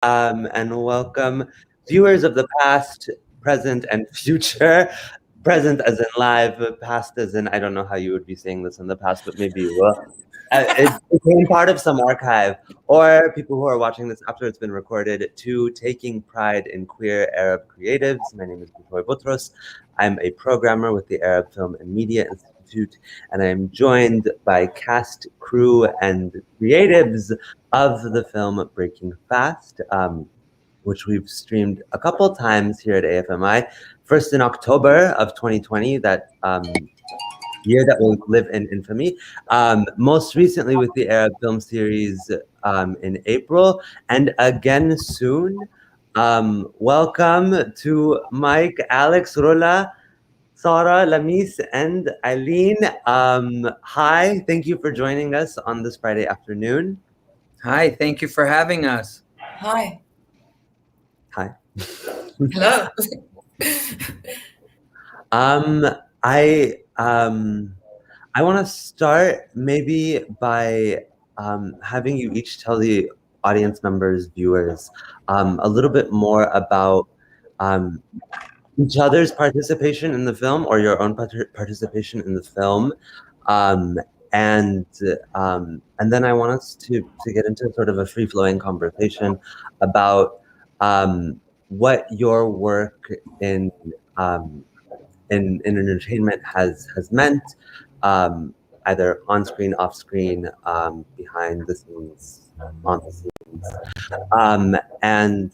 and welcome viewers of the past, present, and future. Present as in live, past as in I don't know how you would be saying this in the past, but maybe you will. It became part of some archive, or people who are watching this after it's been recorded, to Taking Pride in Queer Arab Creatives. My name is Butoy Butros. I'm a programmer with the Arab Film and Media Institute, and I'm joined by cast, crew, and creatives of the film Breaking Fast, which we've streamed a couple times here at AFMI. First in October of 2020, that year that will live in infamy. Most recently with the Arab film series in April, and again soon. Welcome to Mike, Alex, Rula, Sarah, Lamis, and Eileen. Hi, thank you for joining us on this Friday afternoon. Hi, thank you for having us. Hi. Hi. Hello. I want to start maybe by having you each tell the audience members, viewers, a little bit more about each other's participation in the film or your own participation in the film. And then I want us to get into sort of a free-flowing conversation about what your work in entertainment has meant, either on screen, off screen, behind the scenes, on the scenes, and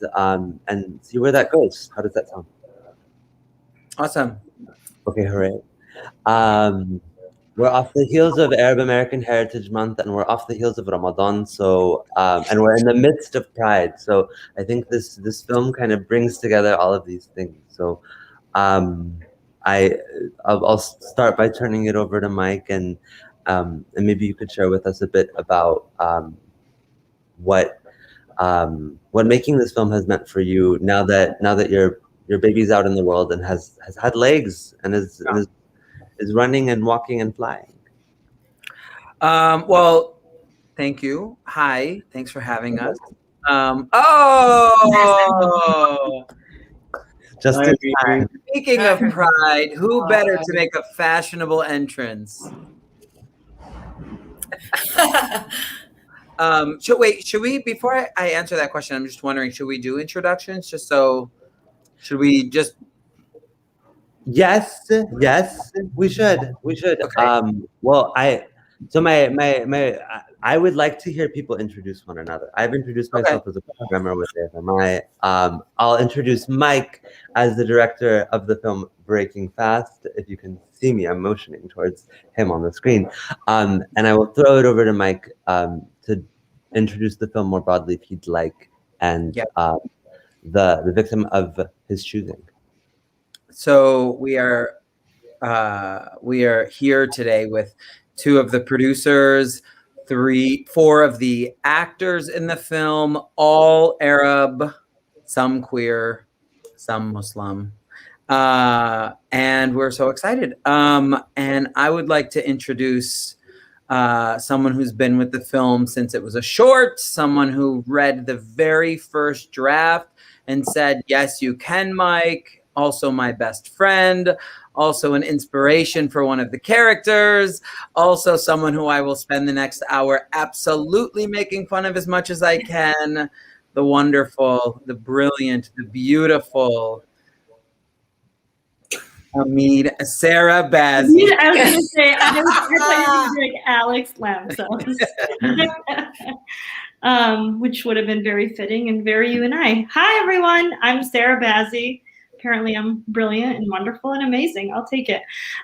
see where that goes. How does that sound? Awesome. Okay, hooray. We're off the heels of Arab American Heritage Month, and we're off the heels of Ramadan. So, and we're in the midst of Pride. So, I think this film kind of brings together all of these things. So, I'll start by turning it over to Mike, and maybe you could share with us a bit about what making this film has meant for you now that your baby's out in the world and has had legs and is running and walking and flying. Well, thank you. Hi, thanks for having us. Just in time. Speaking of Pride, who better to make a fashionable entrance? Should we, before I answer that question, I'm just wondering, should we do introductions should we just? Yes, we should. Okay. Well, I would like to hear people introduce one another. I've introduced myself as a programmer with AFMI. I'll introduce Mike as the director of the film Breaking Fast. If you can see me, I'm motioning towards him on the screen. And I will throw it over to Mike to introduce the film more broadly if he'd like, and the victim of his choosing. So we are here today with two of the producers, four of the actors in the film, all Arab, some queer, some Muslim. And we're so excited. And I would like to introduce someone who's been with the film since it was a short, someone who read the very first draft and said, yes, you can, Mike. Also my best friend, also an inspiration for one of the characters, also someone who I will spend the next hour absolutely making fun of as much as I can, the wonderful, the brilliant, the beautiful Sarah Bazzi. I was going to say, I was like Alex Lamsos. Which would have been very fitting and very you and I. Hi, everyone. I'm Sarah Bazzi. Apparently, I'm brilliant and wonderful and amazing. I'll take it.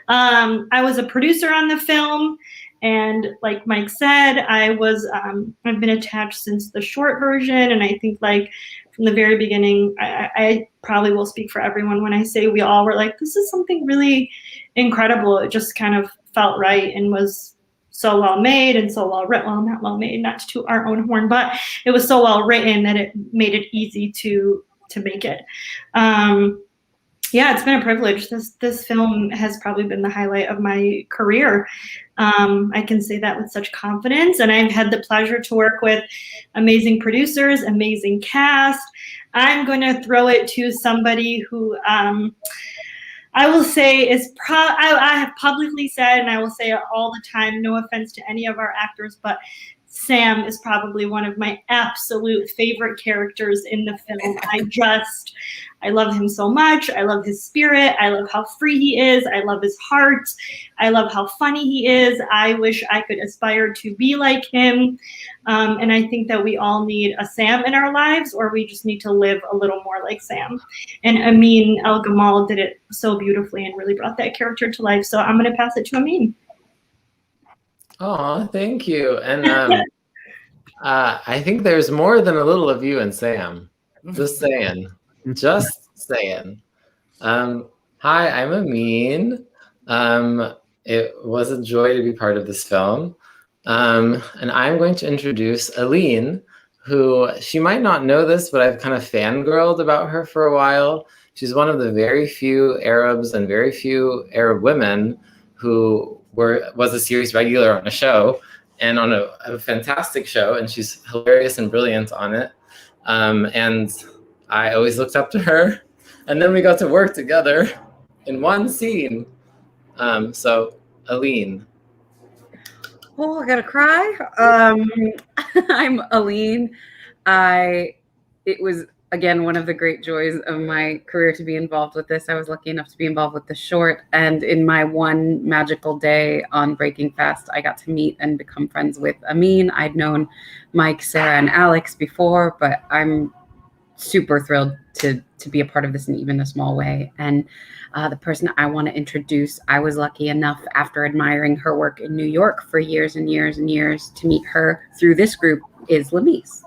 I was a producer on the film. And like Mike said, I've been attached since the short version. And I think like from the very beginning, I probably will speak for everyone when I say we all were like, this is something really incredible. It just kind of felt right and was so well made and so well written. Well, not well made, not to toot our own horn, but it was so well written that it made it easy to make it. Yeah, it's been a privilege. This film has probably been the highlight of my career. I can say that with such confidence, and I've had the pleasure to work with amazing producers, amazing cast. I'm going to throw it to somebody who I will say I have publicly said, and I will say it all the time, no offense to any of our actors, but Sam is probably one of my absolute favorite characters in the film. I love him so much. I love his spirit. I love how free he is. I love his heart. I love how funny he is. I wish I could aspire to be like him. And I think that we all need a Sam in our lives, or we just need to live a little more like Sam. And Amin El-Gamal did it so beautifully and really brought that character to life. So I'm going to pass it to Amin. Oh, thank you. And I think there's more than a little of you and Sam. Just saying. Just saying. Hi, I'm Amin. It was a joy to be part of this film. And I'm going to introduce Aline, who, she might not know this, but I've kind of fangirled about her for a while. She's one of the very few Arabs and very few Arab women who was a series regular on a show, and on a fantastic show, and she's hilarious and brilliant on it. And I always looked up to her, and then we got to work together in one scene. So, Aline. Oh, I gotta cry. I'm Aline. It was, again, one of the great joys of my career to be involved with this. I was lucky enough to be involved with the short, and in my one magical day on Breaking Fast, I got to meet and become friends with Amin. I'd known Mike, Sarah, and Alex before, but I'm super thrilled to be a part of this in even a small way. And the person I want to introduce, I was lucky enough, after admiring her work in New York for years and years and years, to meet her through this group, is Lamise.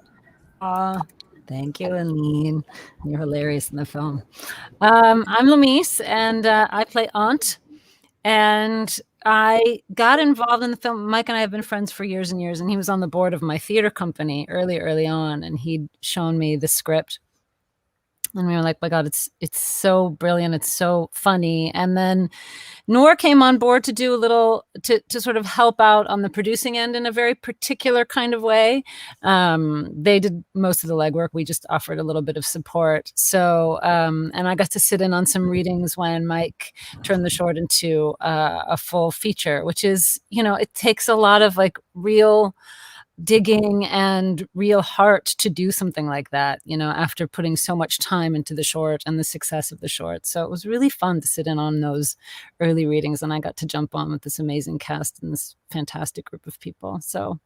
Thank you, Aline. You're hilarious in the film. I'm Lamise, and I play Aunt. And I got involved in the film. Mike and I have been friends for years and years, and he was on the board of my theater company early on, and he'd shown me the script. And we were like, my God, it's so brilliant. It's so funny. And then Noor came on board to do a little, to sort of help out on the producing end in a very particular kind of way. They did most of the legwork. We just offered a little bit of support. So, and I got to sit in on some readings when Mike turned the short into a full feature, which is, it takes a lot of like real digging and real heart to do something like that, after putting so much time into the short and the success of the short. So it was really fun to sit in on those early readings, and I got to jump on with this amazing cast and this fantastic group of people. So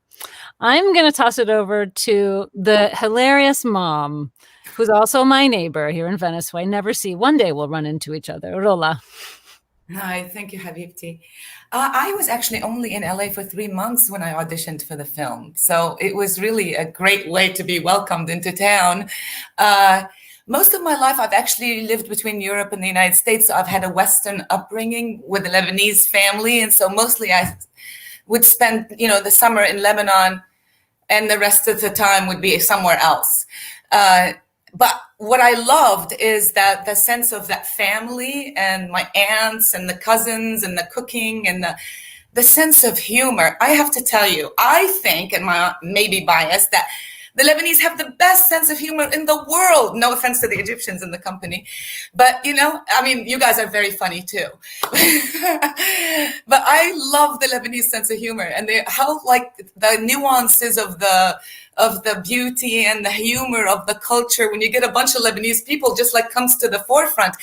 I'm going to toss it over to the hilarious mom, who's also my neighbor here in Venice, who I never see. One day we'll run into each other. Rola. Hi, thank you, Habibti. I was actually only in LA for 3 months when I auditioned for the film. So it was really a great way to be welcomed into town. Most of my life, I've actually lived between Europe and the United States. So I've had a Western upbringing with a Lebanese family. And so mostly I would spend, the summer in Lebanon, and the rest of the time would be somewhere else. But what I loved is that the sense of that family and my aunts and the cousins and the cooking and the sense of humor. I have to tell you, I think, and my may be biased, that the Lebanese have the best sense of humor in the world. No offense to the Egyptians in the company. But, you guys are very funny too. But I love the Lebanese sense of humor, and how like the nuances of the beauty and the humor of the culture, when you get a bunch of Lebanese people, just like comes to the forefront.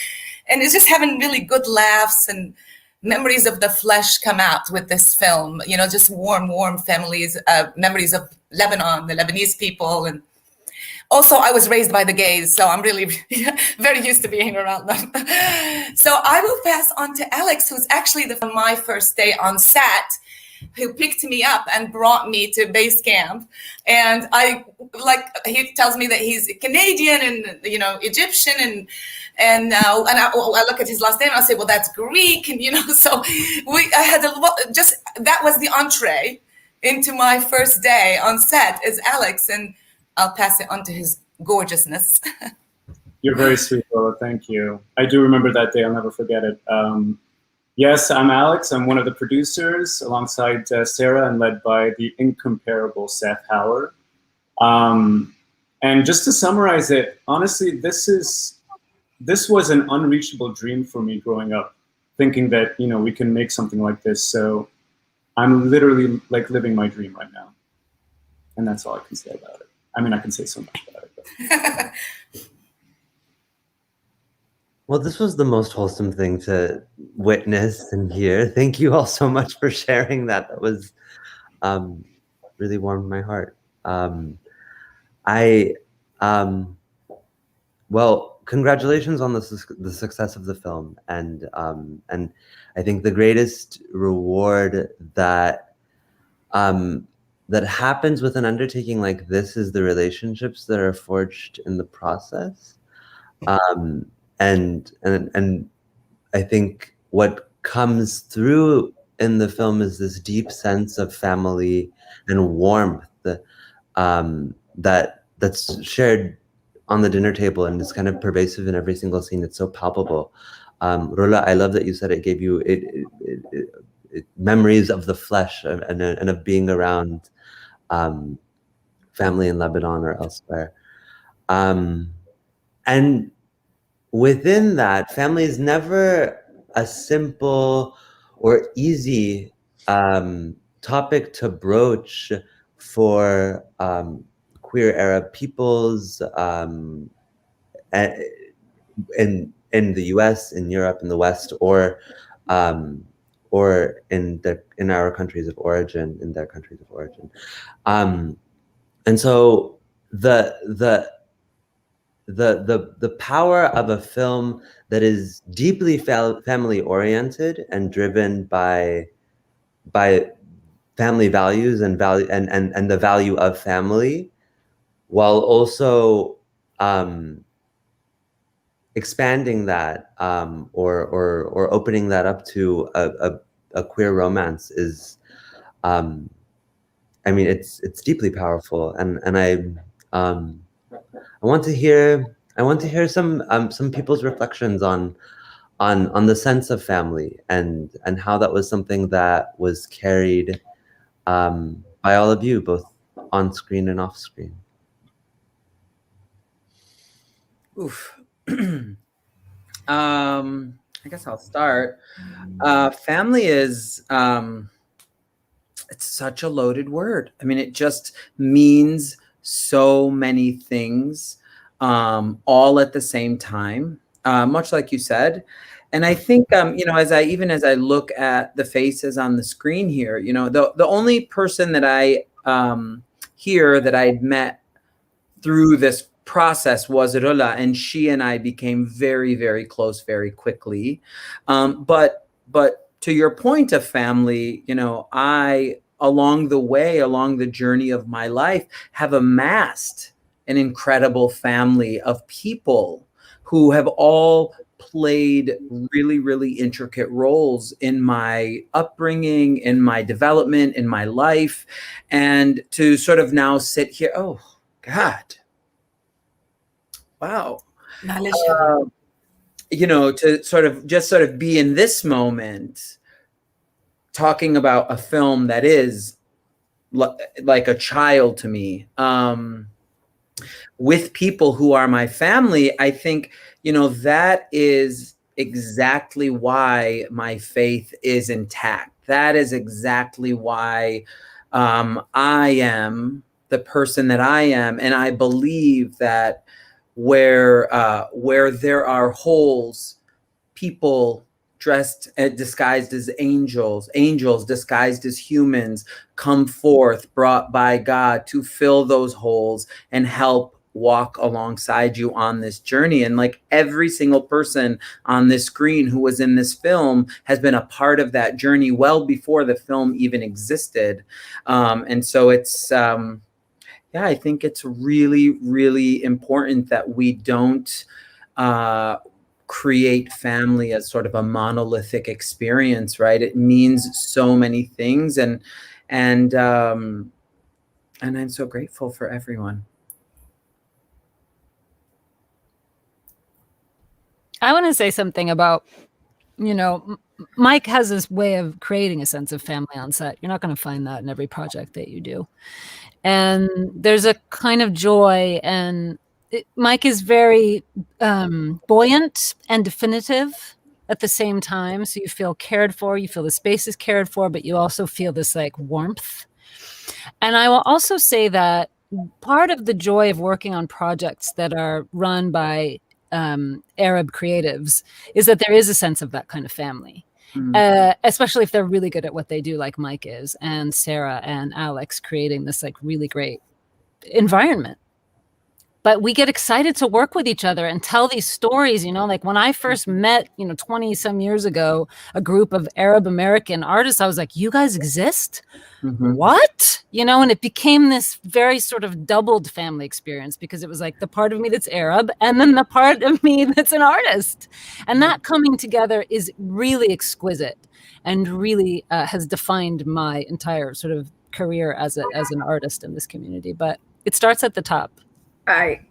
And it's just having really good laughs and memories of the flesh come out with this film, just warm families, memories of Lebanon, the Lebanese people. And also I was raised by the gays, so I'm really very used to being around them. So I will pass on to Alex, who's actually my first day on set, who picked me up and brought me to base camp. And he tells me that he's Canadian and, Egyptian and I look at his last name and I say, well, that's Greek. And, so that was the entree into my first day on set is Alex. And I'll pass it on to his gorgeousness. You're very sweet, Lola. Thank you. I do remember that day. I'll never forget it. Yes, I'm Alex. I'm one of the producers alongside Sarah and led by the incomparable Seth Howard. And just to summarize it, honestly, this was an unreachable dream for me growing up, thinking that, you know, we can make something like this. So I'm literally like living my dream right now. And that's all I can say about it. I mean, I can say so much about it. But. Well, this was the most wholesome thing to witness and hear. Thank you all so much for sharing that. That was really warmed my heart. Well, congratulations on the success of the film, and I think the greatest reward that that happens with an undertaking like this is the relationships that are forged in the process. And I think what comes through in the film is this deep sense of family and warmth that's shared on the dinner table, and it's kind of pervasive in every single scene. It's so palpable. Rola, I love that you said it gave you memories of the flesh and of being around family in Lebanon or elsewhere. And within that, family is never a simple or easy topic to broach for queer Arab peoples in the U.S., in Europe, in the West, or in our countries of origin, in their countries of origin, and so the power of a film that is deeply family oriented and driven by family values and the value of family, while also expanding that or opening that up to a queer romance is, I mean, it's deeply powerful, and I want to hear some people's reflections on the sense of family and how that was something that was carried by all of you, both on screen and off screen. Oof. I guess I'll start. Family is it's such a loaded word. I mean, it just means so many things all at the same time, much like you said. And I think, you know, as I look at the faces on the screen here, you know, the only person that I here that I'd met through this process was Rola, and she and I became very, very close very quickly. But to your point of family, you know, I, along the journey of my life, have amassed an incredible family of people who have all played really, really intricate roles in my upbringing, in my development, in my life. And to sort of now sit here, oh God, wow. You know, to sort of be in this moment talking about a film that is like a child to me, with people who are my family. I think, you know, that is exactly why my faith is intact. That is exactly why I am the person that I am. And I believe that where there are holes, people disguised as angels disguised as humans come forth, brought by God to fill those holes and help walk alongside you on this journey. And like every single person on this screen who was in this film has been a part of that journey well before the film even existed. And so it's, yeah, I think it's really, really important that we don't create family as sort of a monolithic experience, right? It means so many things, and I'm so grateful for everyone. I want to say something about, Mike has this way of creating a sense of family on set. You're not going to find that in every project that you do. And there's a kind of joy, and Mike is very buoyant and definitive at the same time. So you feel cared for, you feel the space is cared for, but you also feel this like warmth. And I will also say that part of the joy of working on projects that are run by Arab creatives is that there is a sense of that kind of family. Especially if they're really good at what they do, like Mike is, and Sarah and Alex creating this like really great environment. But we get excited to work with each other and tell these stories, like when I first met, 20 some years ago, a group of Arab American artists, I was like, you guys exist? What? And it became this very sort of doubled family experience, because it was like the part of me that's Arab and then the part of me that's an artist. And that coming together is really exquisite and really has defined my entire sort of career as an artist in this community. But it starts at the top. I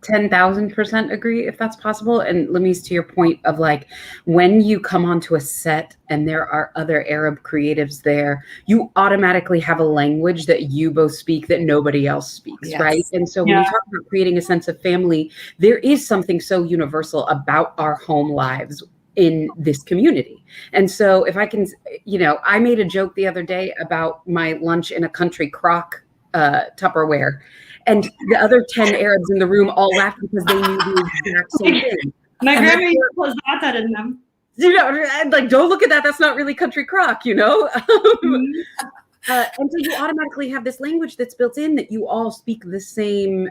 10,000% agree, if that's possible. And Lamise, to your point of like, when you come onto a set and there are other Arab creatives there, you automatically have a language that you both speak that nobody else speaks, right? And so when you talk about creating a sense of family, there is something so universal about our home lives in this community. And so if I can, I made a joke the other day about my lunch in a country crock Tupperware. And the other 10 Arabs in the room all laughed because they knew the exact same thing. My grandma used to put that in them. Like, don't look at that. That's not really country crock, And so you automatically have this language that's built in that you all speak the same,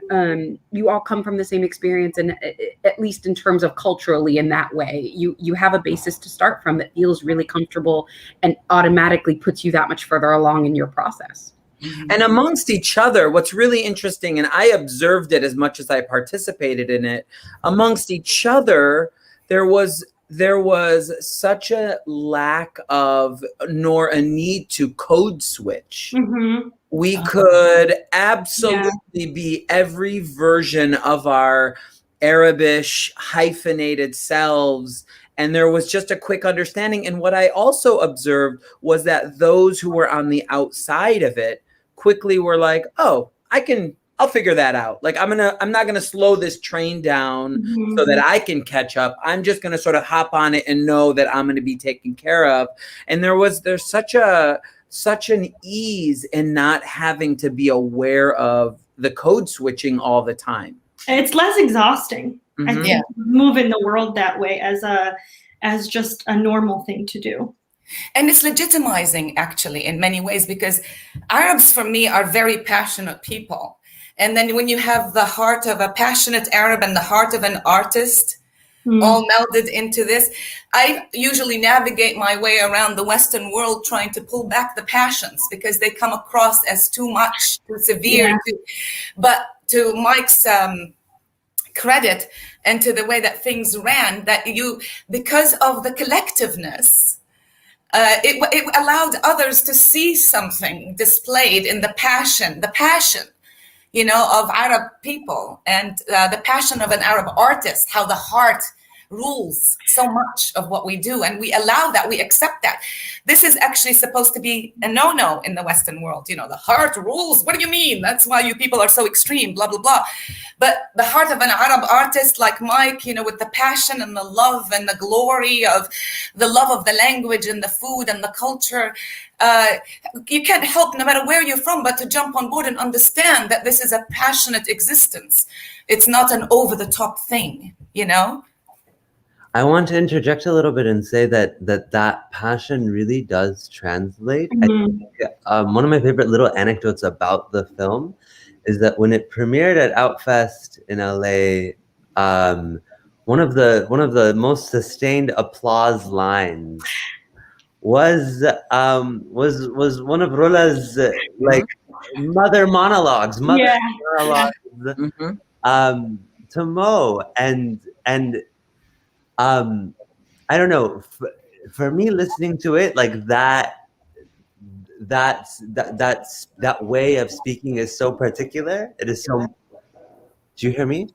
you all come from the same experience, and at least in terms of culturally in that way, you have a basis to start from that feels really comfortable and automatically puts you that much further along in your process. And amongst each other, what's really interesting, and I observed it as much as I participated in it, amongst each other, there was such a lack of, nor a need to code switch. We could absolutely be every version of our Arabish hyphenated selves. And there was just a quick understanding. And what I also observed was that those who were on the outside of it quickly were like, oh, I'll figure that out. Like, I'm not gonna slow this train down so that I can catch up. I'm just gonna sort of hop on it and know that I'm gonna be taken care of. And there's such an ease in not having to be aware of the code switching all the time. It's less exhausting, I think, moving the world that way as just a normal thing to do. And it's legitimizing, actually, in many ways, because Arabs, for me, are very passionate people. And then when you have the heart of a passionate Arab and the heart of an artist all melded into this, I usually navigate my way around the Western world trying to pull back the passions because they come across as too much, too severe. But to Mike's credit and to the way that things ran, that because of the collectiveness, it allowed others to see something displayed in the passion, of Arab people, and the passion of an Arab artist, how the heart rules so much of what we do. And we allow that, we accept that. This is actually supposed to be a no-no in the Western world. The heart rules. What do you mean? That's why you people are so extreme, blah, blah, blah. But the heart of an Arab artist like Mike, with the passion and the love and the glory of the love of the language and the food and the culture, you can't help, no matter where you're from, but to jump on board and understand that this is a passionate existence. It's not an over-the-top thing, I want to interject a little bit and say that passion really does translate. I think, one of my favorite little anecdotes about the film is that when it premiered at Outfest in LA, one of the most sustained applause lines was one of Rola's mother monologues to Mo, and I don't know, for me listening to it, like that way of speaking is so particular. It is so. Do you hear me?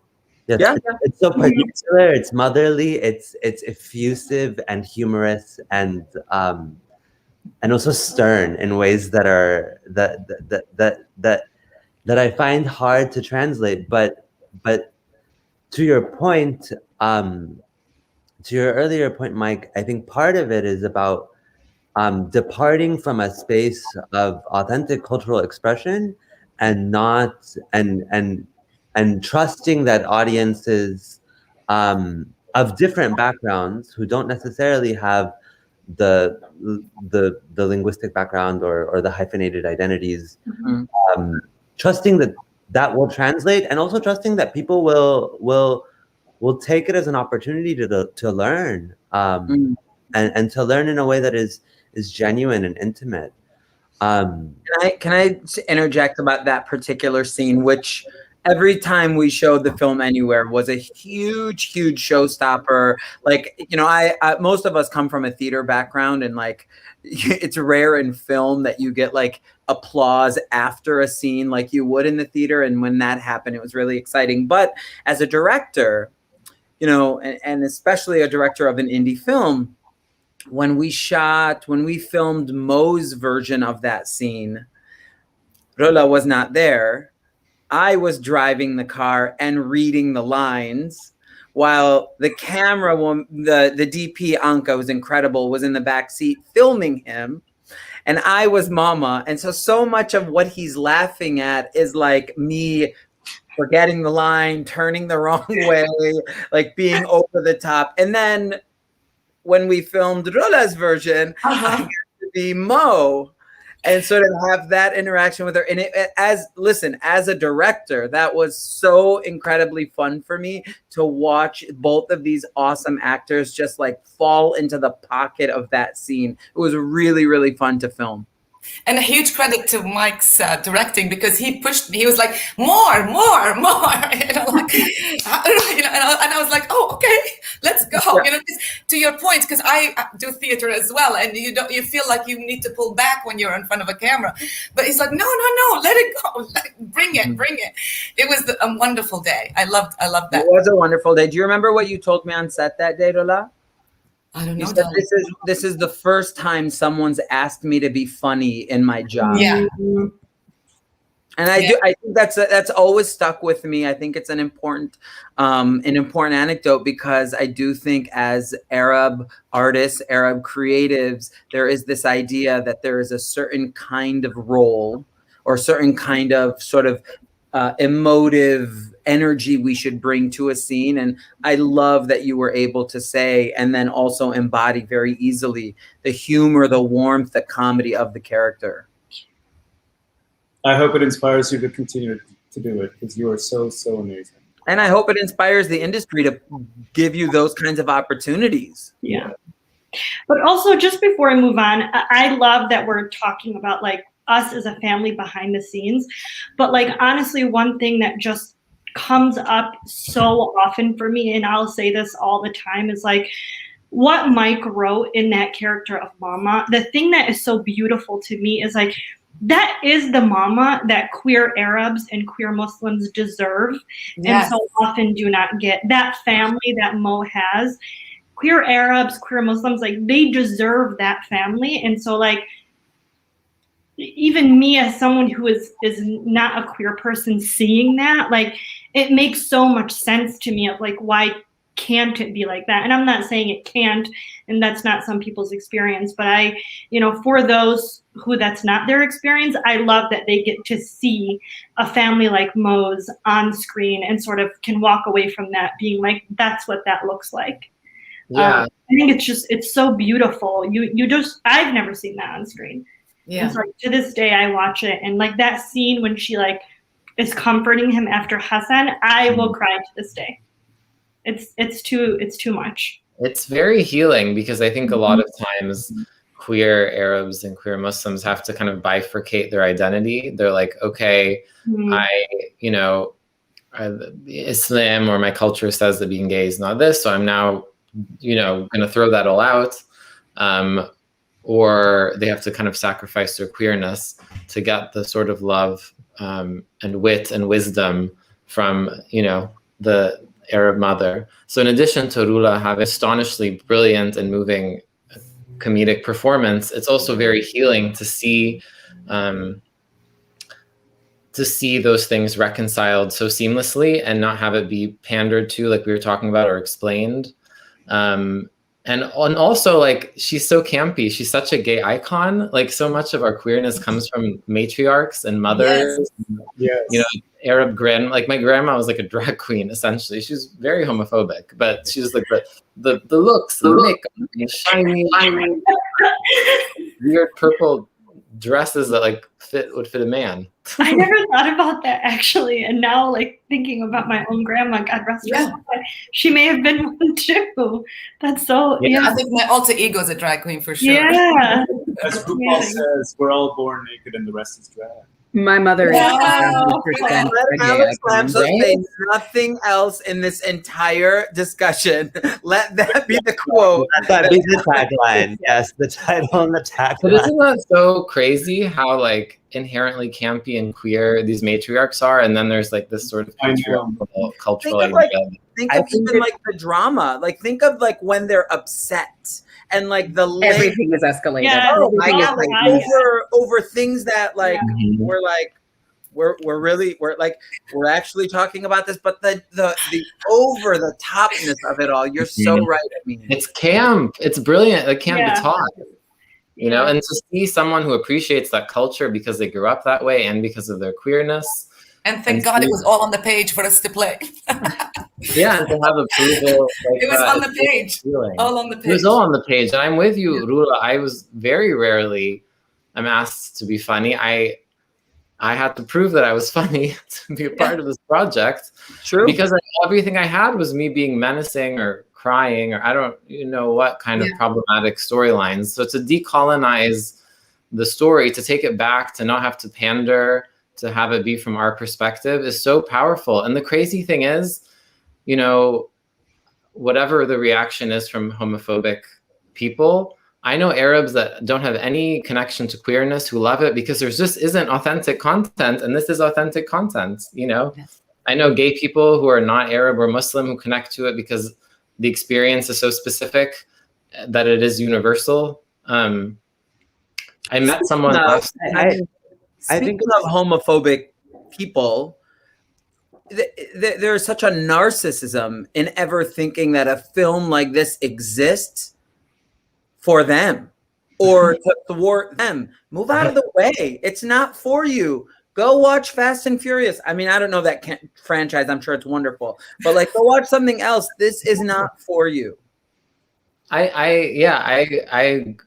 Yes, Yeah, it's so particular. It's motherly. It's effusive and humorous and also stern in ways that are that I find hard to translate. But to your point, to your earlier point, Mike, I think part of it is about departing from a space of authentic cultural expression and not and trusting that audiences of different backgrounds who don't necessarily have the linguistic background or the hyphenated identities, trusting that will translate, and also trusting that people will take it as an opportunity to learn and to learn in a way that is genuine and intimate. Can I interject about that particular scene, which every time we showed the film anywhere was a huge showstopper. Like, you know, I most of us come from a theater background, and like it's rare in film that you get like applause after a scene like you would in the theater. And when that happened, it was really exciting. But as a director, you know, and especially a director of an indie film, when we filmed Mo's version of that scene, Rola was not there. I was driving the car and reading the lines while the camera, the DP Anka was incredible, was in the back seat filming him. And I was Mama. And so much of what he's laughing at is like me forgetting the line, turning the wrong way, like being over the top. And then when we filmed Rola's version, I got to be Mo and sort of have that interaction with her. And as a director, that was so incredibly fun for me to watch both of these awesome actors just like fall into the pocket of that scene. It was really, really fun to film. And a huge credit to Mike's directing, because he pushed me. He was like, more, you know, like, you know, and I was like, oh, okay, let's go. Yeah. You know, to your point, because I do theater as well, and you feel like you need to pull back when you're in front of a camera, but he's like, no, let it go, bring it. It was a wonderful day. I loved that. It was a wonderful day. Do you remember what you told me on set that day, Rola? I don't know. You said this is the first time someone's asked me to be funny in my job. Yeah. And I think that's always stuck with me. I think it's an important anecdote, because I do think as Arab artists, Arab creatives, there is this idea that there is a certain kind of role or certain kind of sort of emotive energy we should bring to a scene. And I love that you were able to say and then also embody very easily the humor, the warmth, the comedy of the character. I hope it inspires you to continue to do it, because you are so amazing. And I hope it inspires the industry to give you those kinds of opportunities. Yeah. But also, just before I move on, I love that we're talking about like us as a family behind the scenes. But like, honestly, one thing that just comes up so often for me, and I'll say this all the time, is like what Mike wrote in that character of Mama. The thing that is so beautiful to me is like, that is the Mama that queer Arabs and queer Muslims deserve. Yes. And so often do not get. That family that Mo has, queer Arabs, queer Muslims, like they deserve that family. And so like, even me as someone who is not a queer person, seeing that, like, it makes so much sense to me of like, why can't it be like that? And I'm not saying it can't, and that's not some people's experience, but I, you know, for those who that's not their experience, I love that they get to see a family like Mo's on screen and sort of can walk away from that being like, that's what that looks like. Yeah. I think it's so beautiful. I've never seen that on screen. Yeah. And so like, to this day, I watch it, and like that scene when she like is comforting him after Hassan, I will cry to this day. It's too much. It's very healing, because I think a lot of times queer Arabs and queer Muslims have to kind of bifurcate their identity. They're like, okay, Islam or my culture says that being gay is not this, so I'm now, going to throw that all out. Or they have to kind of sacrifice their queerness to get the sort of love and wit and wisdom from, the Arab mother. So in addition to Rula having astonishingly brilliant and moving comedic performance, it's also very healing to see those things reconciled so seamlessly and not have it be pandered to, like we were talking about, or explained. And also, like, she's so campy. She's such a gay icon. Like, so much of our queerness comes from matriarchs and mothers. Yes. You know, Arab like my grandma was like a drag queen, essentially. She was very homophobic, but she was like the looks, the makeup, the shiny, weird purple dresses that like would fit a man. I never thought about that actually, and now like thinking about my own grandma, God rest her soul, she may have been one too. That's so I think my alter ego is a drag queen for sure. Yeah. As RuPaul says, we're all born naked and the rest is drag. My mother is Wow. 100% Let a gay Alex icon. Lamso say nothing else in this entire discussion. Let that be the quote. Let that be the tagline. Yes, the title and the But tagline. isn't that so crazy how like inherently campy and queer these matriarchs are, and then there's like this sort of I know. patriarchal cultural Think of, like, idea. Think I of think even like the drama. Like think of like when they're upset and like the length Everything is escalated. Yeah, Everything is yeah, like yeah. over things that like Mhm. we're like we're actually talking about this, but the over the topness of it all. You're so Mhm. right. I mean, It's camp. It's brilliant. It can't Yeah. be taught. You know, Yeah. and to see someone who appreciates that culture because they grew up that way and because of their queerness. And thank And God it see- was all on the page for us to play. Yeah, and to have approval. Like It was that, on the it's really page. healing. All on the It was page. all on the page. And I'm with you, Rula. I was very rarely I'm asked to be funny. I had to prove that I was funny to be a part of this project. true. Because everything I had was me being menacing or crying or I don't know what kind of problematic storylines. So to decolonize the story, to take it back, to not have to pander, to have it be from our perspective is so powerful. And the crazy thing is, you know, whatever the reaction is from homophobic people, I know Arabs that don't have any connection to queerness who love it because there just isn't authentic content, and this is authentic content, you know? Yes. I know gay people who are not Arab or Muslim who connect to it because the experience is so specific that it is universal. I met someone last Speaking of homophobic people, there's such a narcissism in ever thinking that a film like this exists for them or to thwart them. Move out of the way. It's not for you. Go watch Fast and Furious. I mean, I don't know that franchise. I'm sure it's wonderful, but like, go watch something else. This is not for you. I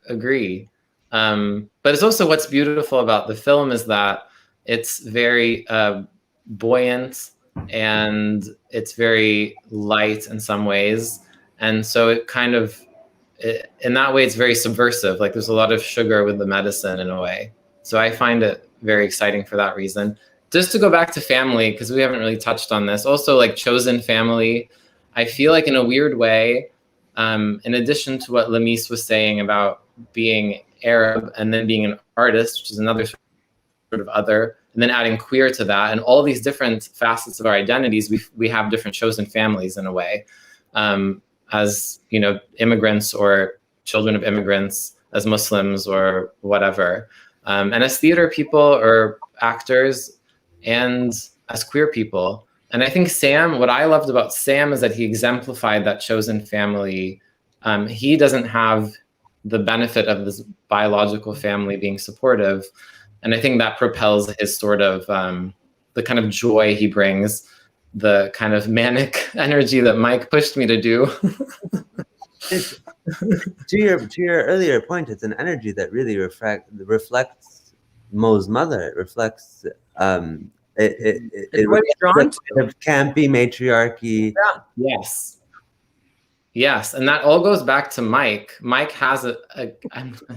agree. But it's also what's beautiful about the film is that it's very buoyant and it's very light in some ways. And so it kind of, in that way, it's very subversive. Like there's a lot of sugar with the medicine in a way. So I find it very exciting for that reason. Just to go back to family, because we haven't really touched on this. Also like chosen family, I feel like in a weird way, in addition to what Lamise was saying about being Arab and then being an artist, which is another sort of other, and then adding queer to that, and all these different facets of our identities, we have different chosen families in a way, as you know, immigrants or children of immigrants, as Muslims or whatever, and as theater people or actors, and as queer people. And I think Sam, what I loved about Sam is that he exemplified that chosen family. He doesn't have the benefit of this biological family being supportive. And I think that propels his sort of, the kind of joy he brings, the kind of manic energy that Mike pushed me to do. To your earlier point, it's an energy that really reflects Mo's mother. It reflects it what he's drawn reflects kind of campy matriarchy. Yes, and that all goes back to Mike. Mike has I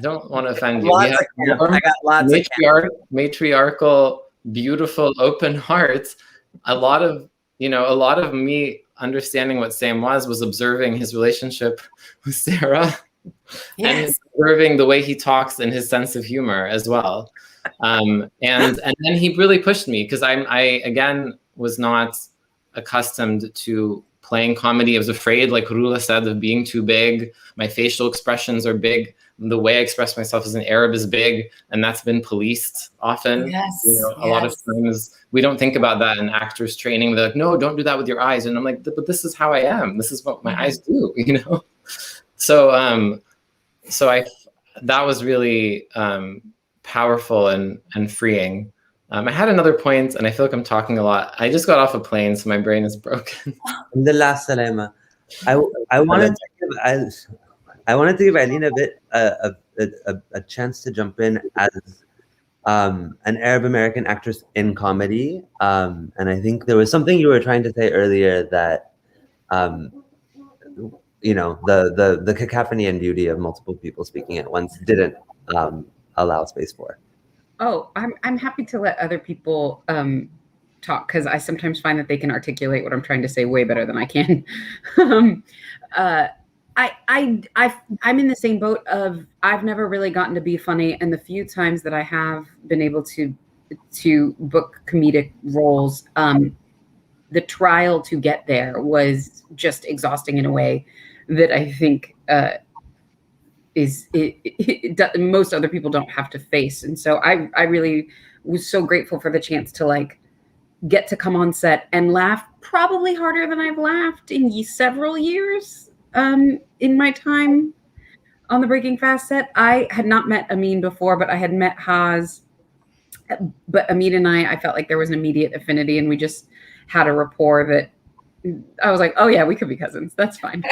don't want to offend you. Lots of camp. I got lots of camp. Matriarchal, beautiful, open hearts. A lot of me understanding what Sam was observing his relationship with Sarah, and observing the way he talks and his sense of humor as well. And then he really pushed me because I again was not accustomed to playing comedy. I was afraid, like Rula said, of being too big. My facial expressions are big. The way I express myself as an Arab is big, and that's been policed often. Yes, A lot of times we don't think about that in actors training. They're like, no, don't do that with your eyes. And I'm like, but this is how I am. This is what my eyes do, So, that was really powerful and freeing. I had another point, and I feel like I'm talking a lot. I just got off a plane, so my brain is broken. The last Salema. I wanted to give Eileen a bit a chance to jump in as an Arab American actress in comedy, and I think there was something you were trying to say earlier that the cacophony and beauty of multiple people speaking at once didn't allow space for. Oh, I'm happy to let other people talk, because I sometimes find that they can articulate what I'm trying to say way better than I can. I'm in the same boat of I've never really gotten to be funny, and the few times that I have been able to book comedic roles, the trial to get there was just exhausting in a way that I think most other people don't have to face. And so I really was so grateful for the chance to like get to come on set and laugh probably harder than I've laughed in several years in my time on the Breaking Fast set. I had not met Amin before, but I had met Haz. But Amin and I felt like there was an immediate affinity, and we just had a rapport that I was like, oh yeah, we could be cousins. That's fine.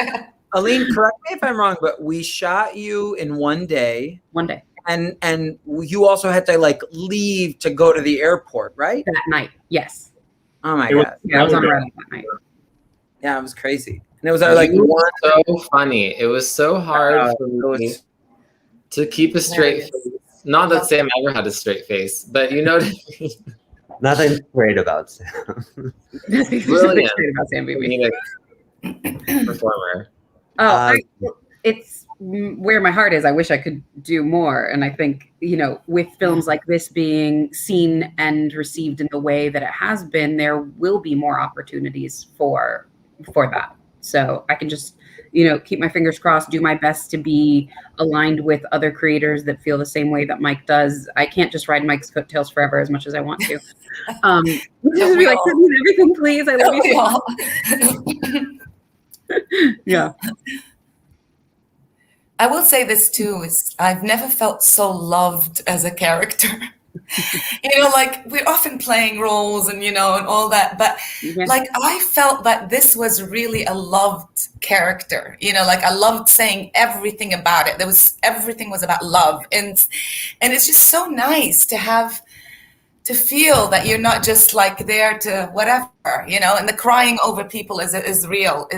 Aline, correct me if I'm wrong, but we shot you in one day. One day. And you also had to like leave to go to the airport, right? That night, yes. Oh my God. Yeah, I was on a run that night. Yeah, it was crazy. And it was like so funny. It was so hard for me to keep a straight face. Not that Sam ever had a straight face, but you know what I mean? Nothing great about Sam. Brilliant. Great about Sam Baby. Performer. It's where my heart is. I wish I could do more. And I think, with films like this being seen and received in the way that it has been, there will be more opportunities for that. So I can just, keep my fingers crossed, do my best to be aligned with other creators that feel the same way that Mike does. I can't just ride Mike's coattails forever as much as I want to. Just be like, send me everything, please. I love you. Yeah. I will say this too, is I've never felt so loved as a character. Like we're often playing roles and, and all that, but like I felt that this was really a loved character, like I loved saying everything about it. Everything was about love. And it's just so nice to feel that you're not just like there to whatever, and the crying over people is real,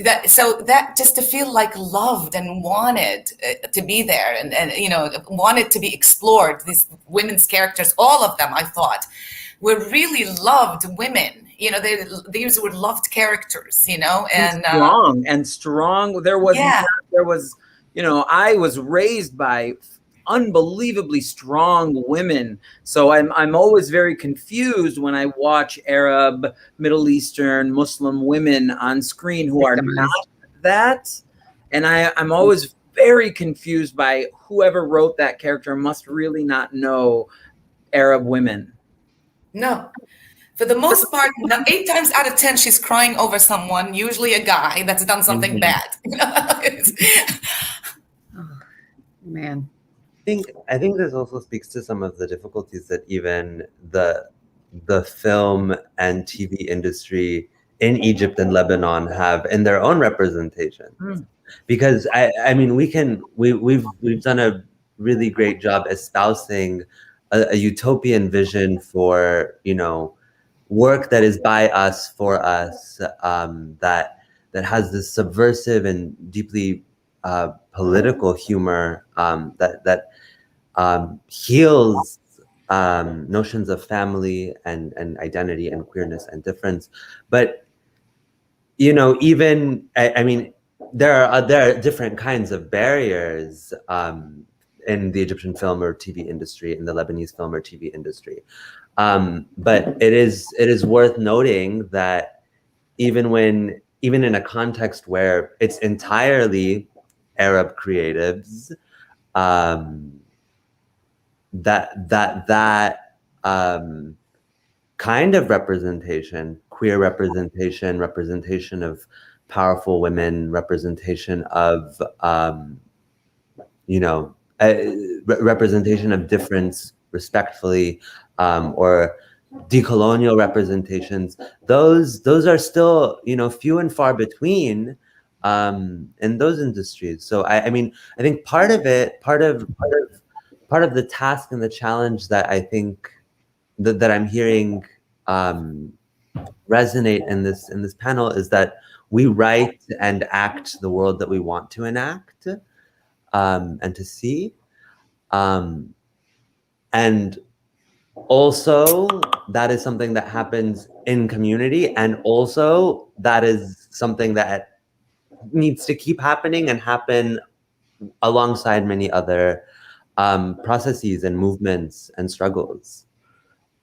that just to feel like loved and wanted to be there and wanted to be explored. These women's characters, all of them, I thought, were really loved women. These were loved characters, and strong. There was, I was raised by unbelievably strong women. So I'm always very confused when I watch Arab, Middle Eastern, Muslim women on screen who are not that. And I'm always very confused by whoever wrote that character must really not know Arab women. No. For the most part, 8 times out of 10, she's crying over someone, usually a guy that's done something bad. Oh, man. I think this also speaks to some of the difficulties that even the film and TV industry in Egypt and Lebanon have in their own representation. Because we've done a really great job espousing a utopian vision for work that is by us, for us, that has this subversive and deeply political humor that heals notions of family and identity and queerness and difference. But even there are different kinds of barriers in the Egyptian film or TV industry, in the Lebanese film or TV industry. But it is worth noting that even in a context where it's entirely Arab creatives, that kind of representation, queer representation of powerful women, representation of representation of difference respectfully, or decolonial representations, those are still, few and far between in those industries. So I mean, I think part of the task and the challenge that I think that I'm hearing resonate in this panel is that we write and act the world that we want to enact and to see. And also, that is something that happens in community, and also that is something that needs to keep happening and happen alongside many other processes and movements and struggles.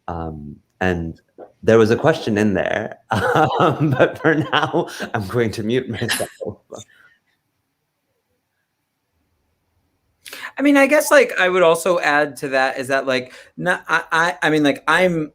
And there was a question in there, but for now, I'm going to mute myself. I mean, I guess like I would also add to that is that like I mean like I'm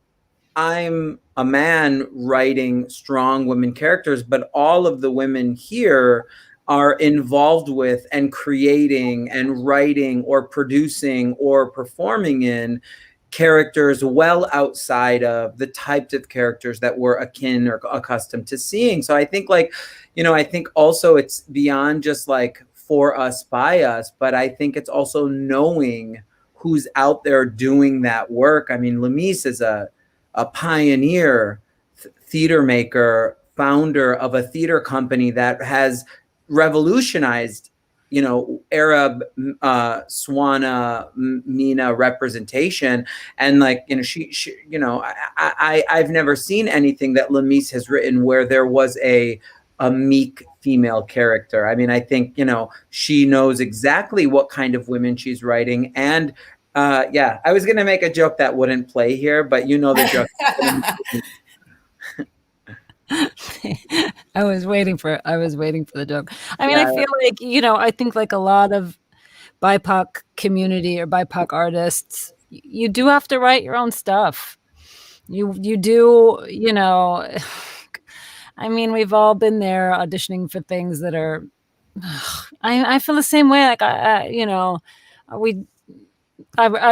a man writing strong women characters, but all of the women here are involved with and creating and writing or producing or performing in characters well outside of the types of characters that we're akin or accustomed to seeing. So I think like, I think also it's beyond just like for us, by us, but I think it's also knowing who's out there doing that work. I mean, Lamis is a pioneer theater maker, founder of a theater company that has revolutionized, Arab Swana Mina representation. And like, she I've never seen anything that Lamis has written where there was a meek female character. I mean, I think, she knows exactly what kind of women she's writing. And I was going to make a joke that wouldn't play here, but the joke. I was waiting for the joke. I mean, I feel like, I think like a lot of BIPOC community or BIPOC artists, you do have to write your own stuff. You do, I mean, we've all been there auditioning for things that are, I feel the same way. Like I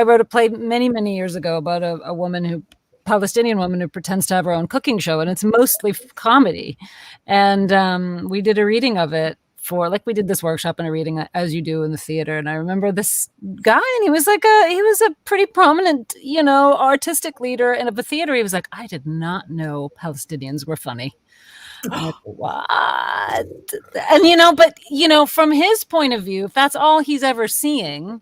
wrote a play many, many years ago about a Palestinian woman who pretends to have her own cooking show, and it's mostly comedy. And we did a reading of it we did this workshop and a reading as you do in the theater. And I remember this guy, and he was a pretty prominent, artistic leader in a theater. He was like, I did not know Palestinians were funny. I'm like, what? And but from his point of view, if that's all he's ever seeing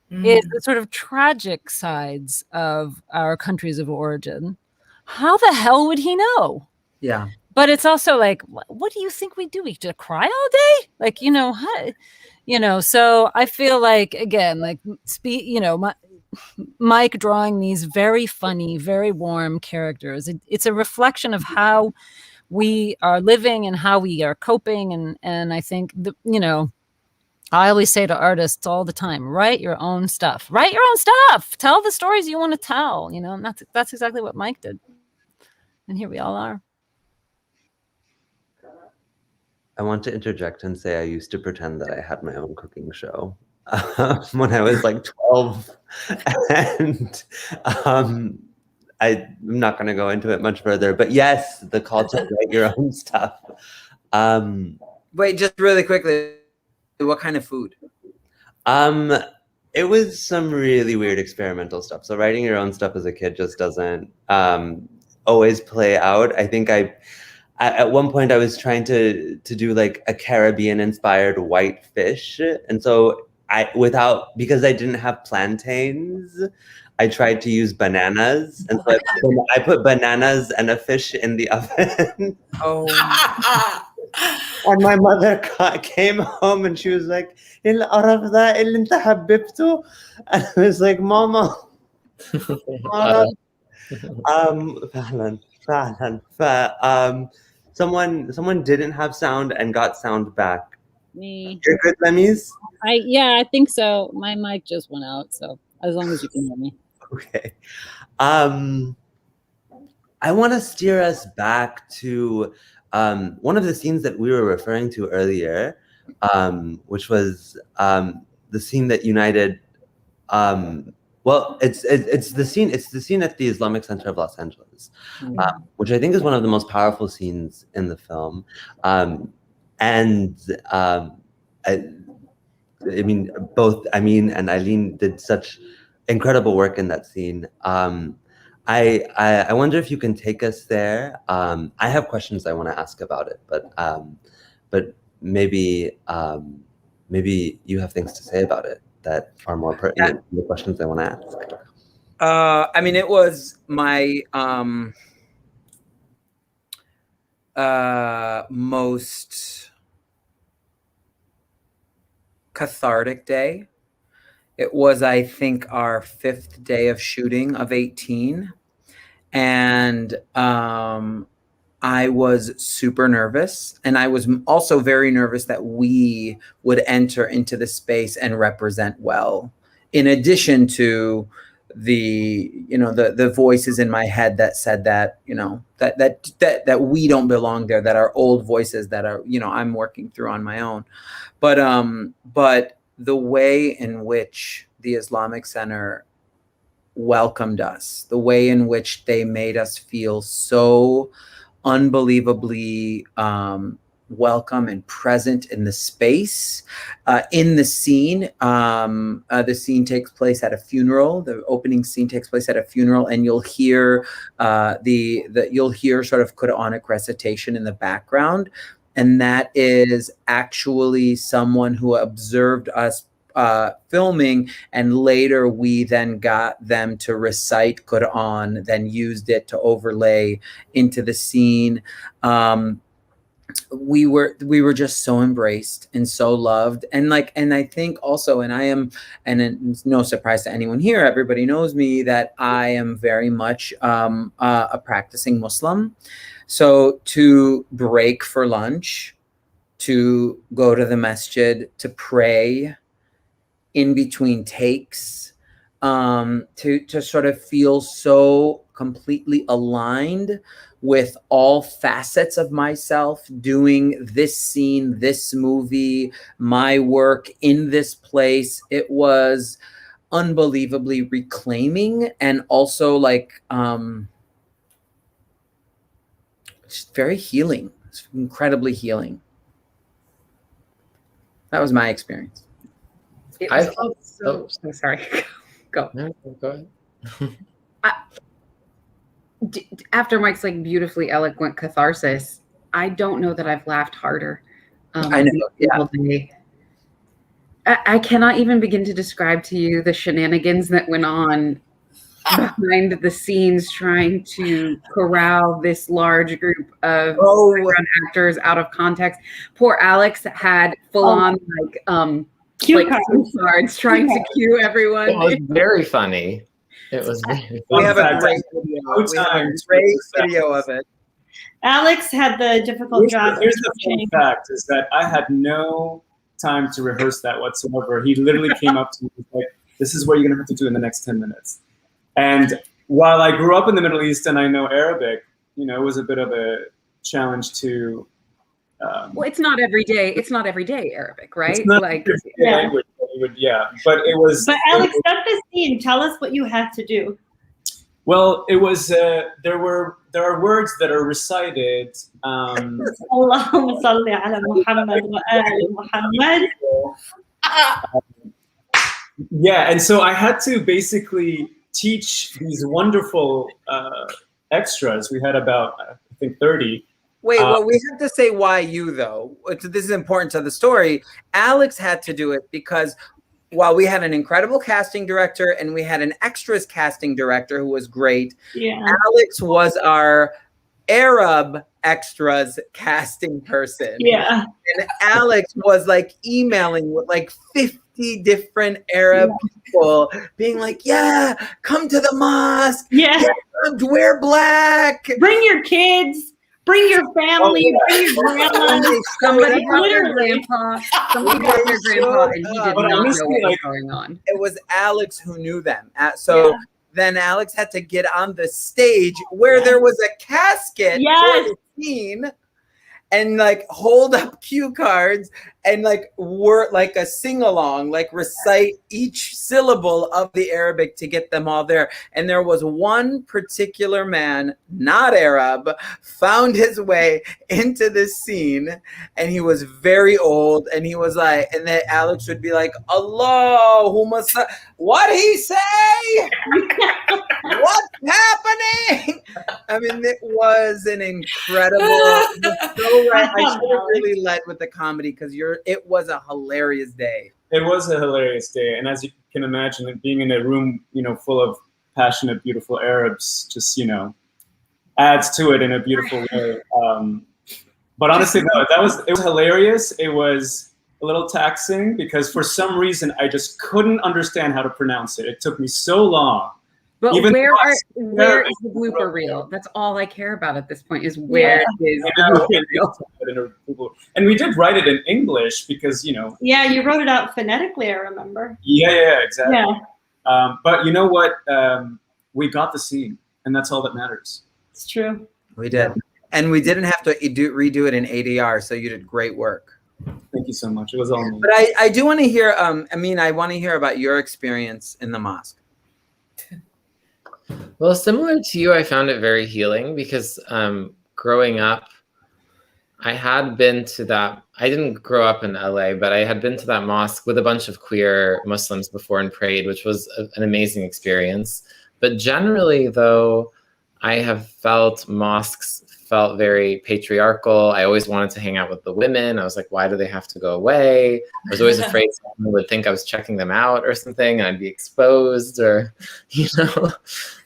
is the sort of tragic sides of our countries of origin, how the hell would he know? Yeah. But it's also like, what do you think we do? We just cry all day? Like, so I feel like, again, like, Mike drawing these very funny, very warm characters. It's a reflection of how we are living and how we are coping. And I think, I always say to artists all the time, write your own stuff. Write your own stuff. Tell the stories you want to tell, and that's exactly what Mike did. And here we all are. I want to interject and say I used to pretend that I had my own cooking show when I was like 12. And I'm not going to go into it much further, but yes, the call to write your own stuff. Wait, just really quickly, what kind of food? It was some really weird experimental stuff. So writing your own stuff as a kid just doesn't always play out. I think at one point I was trying to do like a Caribbean inspired white fish. And so because I didn't have plantains, I tried to use bananas. And so I put bananas and a fish in the oven. Oh. And my mother came home and she was like, and I was like, Mama. someone didn't have sound and got sound back. Me. You're good, Lemies? I think so. My mic just went out, so as long as you can hear me. Okay. I want to steer us back to one of the scenes that we were referring to earlier, which was the scene that united. Well, it's the scene at the Islamic Center of Los Angeles, which I think is one of the most powerful scenes in the film, I mean, both Amin and Eileen did such incredible work in that scene. I wonder if you can take us there. I have questions I want to ask about it, but maybe you have things to say about it that are more pertinent to the questions I want to ask. I mean, it was my most cathartic day. It was, I think, our 5th day of shooting of 18. And I was super nervous. And I was also very nervous that we would enter into the space and represent well. In addition to the voices in my head that said that, that we don't belong there, that are old voices that are, I'm working through on my own. But the way in which the Islamic Center welcomed us, the way in which they made us feel so unbelievably welcome and present in the space, in the scene. The scene takes place at a funeral. The opening scene takes place at a funeral, and you'll hear you'll hear sort of Quranic recitation in the background. And that is actually someone who observed us filming, and later we then got them to recite Quran, then used it to overlay into the scene. We were just so embraced and so loved, and I think also, and it's no surprise to anyone here, everybody knows me, that I am very much a practicing Muslim. So to break for lunch, to go to the masjid, to pray in between takes, to sort of feel so completely aligned with all facets of myself, doing this scene, this movie, my work in this place. It was unbelievably reclaiming, and also it's very healing. It's incredibly healing. That was my experience. I felt so. Oh, sorry. Go. No, go ahead. After Mike's beautifully eloquent catharsis, I don't know that I've laughed harder. I know. Yeah. I cannot even begin to describe to you the shenanigans that went on behind the scenes, trying to corral this large group of background actors out of context. Poor Alex had full on cue cards trying to cue everyone. It was very funny. It was very funny. We have a great video of it. Alex had the difficult job. Here's the fun fact, is that I had no time to rehearse that whatsoever. He literally came up to me like, this is what you're going to have to do in the next 10 minutes. And while I grew up in the Middle East and I know Arabic, it was a bit of a challenge to... well, it's not every day. It's not every day Arabic, right? It's not language, but it was... But Alex, set the scene. Tell us what you had to do. Well, it was... there are words that are recited... Allahumma salli ala Muhammad wa ali Muhammad. Yeah, and so I had to basically teach these wonderful extras. We had about, I think, 30. Wait, well, we have to say why you, though. This is important to the story. Alex had to do it because while we had an incredible casting director and we had an extras casting director who was great, Alex was our Arab extras casting person. Yeah. And Alex was emailing with 50 different Arab people being like, come to the mosque. Yeah. Wear black. Bring your kids. Bring your family, Oh, yeah. bring your grandma. Somebody brought their Literally. grandpa. Somebody brought their grandpa, and he did But not know honestly, what was like- going on. It was Alex who knew them. So Yeah. then Alex had to get on the stage where there was a casket Yes. for the scene and like hold up cue cards and like work like a sing-along, like recite each syllable of the Arabic to get them all there. And there was one particular man, not Arab, found his way into this scene, and he was very old, and he was like, and then Alex would be like, Allahumma sa-" what he say? What's happening? I mean, it was an incredible. So right. I should have really led with the comedy because it was a hilarious day. It was a hilarious day, and as you can imagine, like, being in a room, full of passionate, beautiful Arabs, just adds to it in a beautiful way. But honestly, no, it was hilarious. It was a little taxing because for some reason I just couldn't understand how to pronounce it. It took me so long. But Even where though is the blooper reel? That's all I care about at this point is where is the You know, blooper reel. and we did write it in English because Yeah, you wrote it out phonetically, I remember. yeah, exactly. Yeah, But you know what? We got the scene, and that's all that matters. it's true. We did. And we didn't have to redo it in ADR, so you did great work. Thank you so much. It was all me. But I do want to hear, I want to hear about your experience in the mosque. Well, similar to you, I found it very healing because growing up, I had been to that. I didn't grow up in LA, but I had been to that mosque with a bunch of queer Muslims before and prayed, which was an amazing experience. But generally, though, I have felt mosques felt very patriarchal. I always wanted to hang out with the women. I was like, why do they have to go away? I was always afraid someone would think I was checking them out or something and I'd be exposed or, it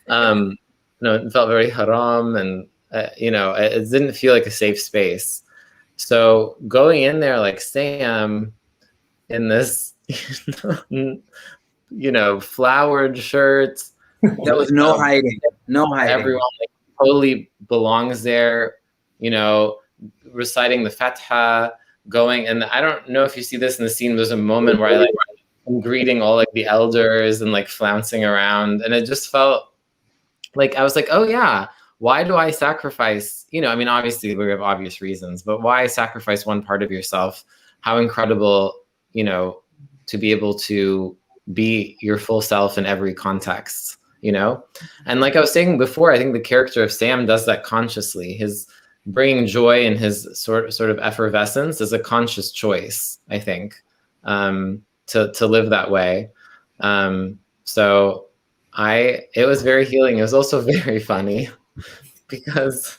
felt very haram and, it didn't feel like a safe space. So going in there like Sam in this, flowered shirts. There was no hiding. No hiding. Everyone totally belongs there, reciting the Fatiha, going. And I don't know if you see this in the scene. There's a moment where I'm greeting all the elders and flouncing around. And it just felt like, I was like, oh yeah, why do I sacrifice? Obviously we have obvious reasons, but why sacrifice one part of yourself? How incredible, to be able to be your full self in every context. And like I was saying before, I think the character of Sam does that consciously. His bringing joy and his sort of effervescence is a conscious choice, I think, to live that way. So it was very healing. It was also very funny because,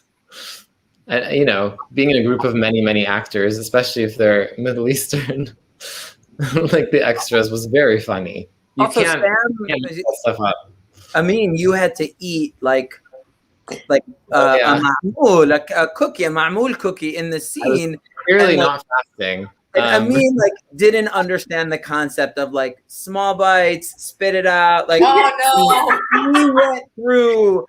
being in a group of many, many actors, especially if they're Middle Eastern, like the extras was very funny. You Also, can't Sam, make stuff up. you had to eat a cookie, a ma'moul cookie in the scene. Clearly and, not fasting. And didn't understand the concept of small bites, spit it out. Oh no! We went through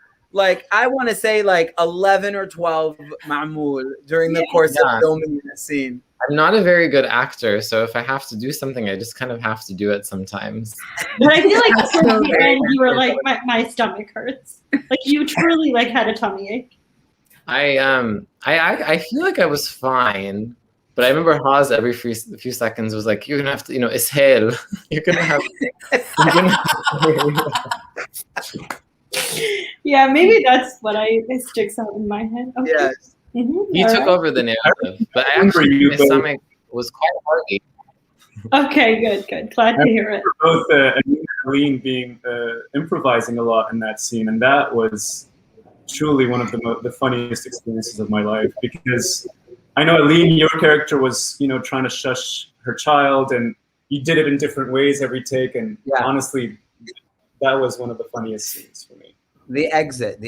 I want to say 11 or 12 ma'moul during the course of filming the scene. I'm not a very good actor, so if I have to do something, I just kind of have to do it sometimes. But I feel like That's towards so the very end, you were like, my stomach hurts. You truly had a tummy ache. I feel like I was fine, but I remember Haas every few seconds was like, "You're gonna have to, ishel. You're gonna have." Yeah, maybe that's what it sticks out in my head. Okay. Yes. Mhm, He all took right. over the narrative, but you my both. stomach was quite hearty. Okay, good. Glad to hear it. Both Anita and Aline being improvising a lot in that scene, and that was truly one of the funniest experiences of my life because I know Aline, your character was trying to shush her child, and you did it in different ways every take, and honestly, that was one of the funniest scenes for me. The exit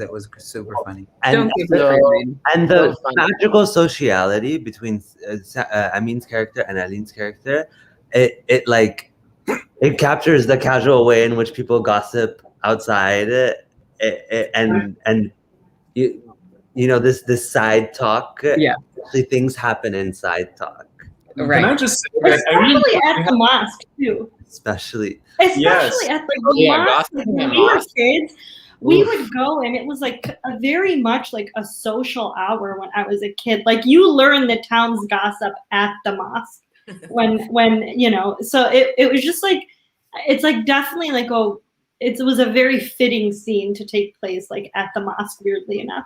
was super funny. And Don't give her green. and the So funny. magical sociality between Amin's character and Aline's character, it captures the casual way in which people gossip outside, this side talk. Yeah. Actually, things happen in side talk. Right. Can I just say that I really Especially at the mosque too. Especially. Especially at the Yeah, mosque. gossiping When at we were mosque. kids, we Oof. would go, and it was like a very much like a social hour when I was a kid. Like you learn the town's gossip at the mosque when so it was just like, it's like definitely like it was a very fitting scene to take place like at the mosque, weirdly enough.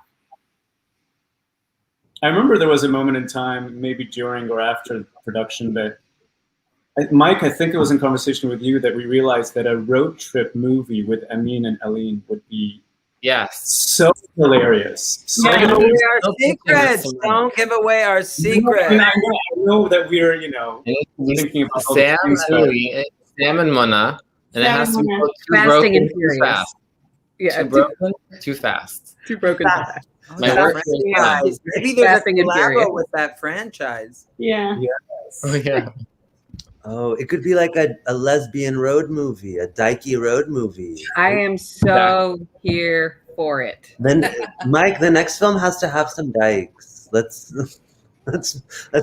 I remember there was a moment in time, maybe during or after production, that Mike, I think it was in conversation with you that we realized that a road trip movie with Amin and Aline would be Yes. so hilarious. So Yeah. Give away hilarious. our Don't think secrets. it's- Don't give away our I secrets. know that we're, thinking about all the Sam things, and but- Lee, Sam and Mona, and it Sam has and to Mona. go too Fasting broken, and too furious. fast. Yeah. Too broken, too fast. Too broken. My That work franchise. Maybe there's a Fasting and Furious. collabo with that franchise. Yeah. Oh yeah. Oh, it could be like a lesbian road movie, a dykey road movie. I am so here for it. Then, Mike, the next film has to have some dykes. Let's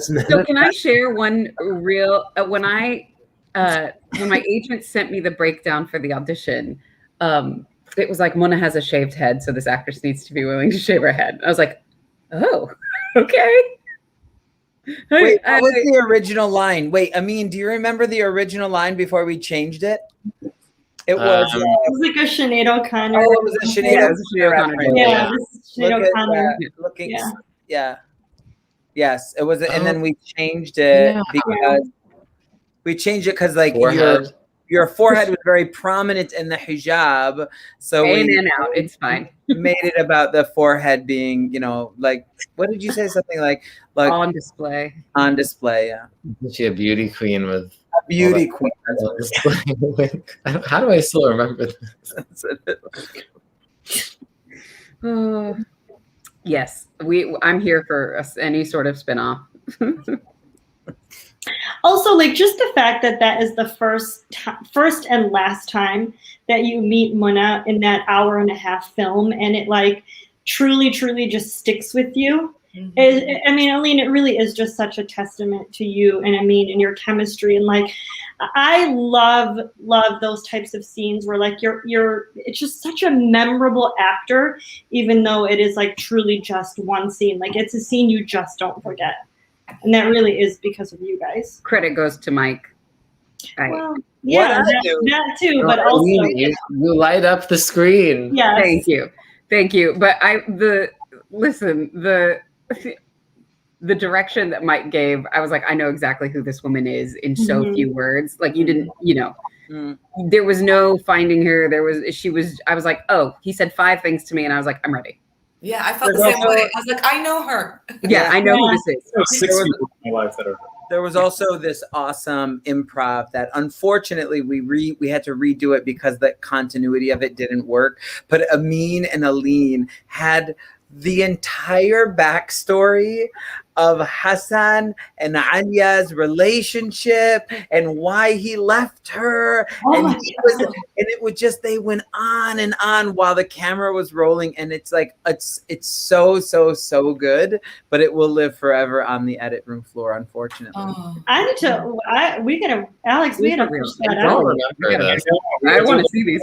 So can I share one real when my agent sent me the breakdown for the audition, it was like Mona has a shaved head, so this actress needs to be willing to shave her head. I was like, oh, okay. Wait, what was the original line? Wait, Amin, do you remember the original line before we changed it? It was. Um, It was like a Sinead O'Connor. Oh, it was a Sinead Yeah, it was a Sinead O'Connor reference. Yeah, this is Sinead Look at O'Connor. that. Looking. Yeah. Yeah. Yes, it was, and Oh. then we changed it Yeah. because like Forehead. your forehead was very prominent in the hijab, so In we and out, it's fine. made it about the forehead being, like, what did you say? Something like On display. on display. Yeah, She a beauty queen with a beauty queen. on display. How do I still remember this? Yes, I'm here for any sort of spinoff. Also, like just the fact that is the first and last time that you meet Mona in that hour and a half film, and it like truly just sticks with you. I mean, Aline, it really is just such a testament to you and Amin and your chemistry, and like I love those types of scenes where like it's just such a memorable actor, even though it is like truly just one scene. Like it's a scene you just don't forget. And that really is because of you guys. Credit goes to Mike. Well, yeah, that too, but Oh, also, you light up the screen. yes. Thank you. But the direction that Mike gave, I was like, I know exactly who this woman is in so Mhm. few words. Like you didn't, Mm. there was no finding her. I was like, oh, he said 5 things to me, and I was like, I'm ready. Yeah, I felt the same way. I was like, I know her. Yeah, I know who this is. There were 6 people in my life that are. There was also this awesome improv that unfortunately we had to redo it because the continuity of it didn't work. But Amin and Aline had the entire backstory of Hassan and Alia's relationship and why he left her. Oh And it would just, they went on and on while the camera was rolling. And it's like, it's so good, but it will live forever on the edit room floor, unfortunately. Oh. Alex, we gotta push that I don't out. remember this. I want to see these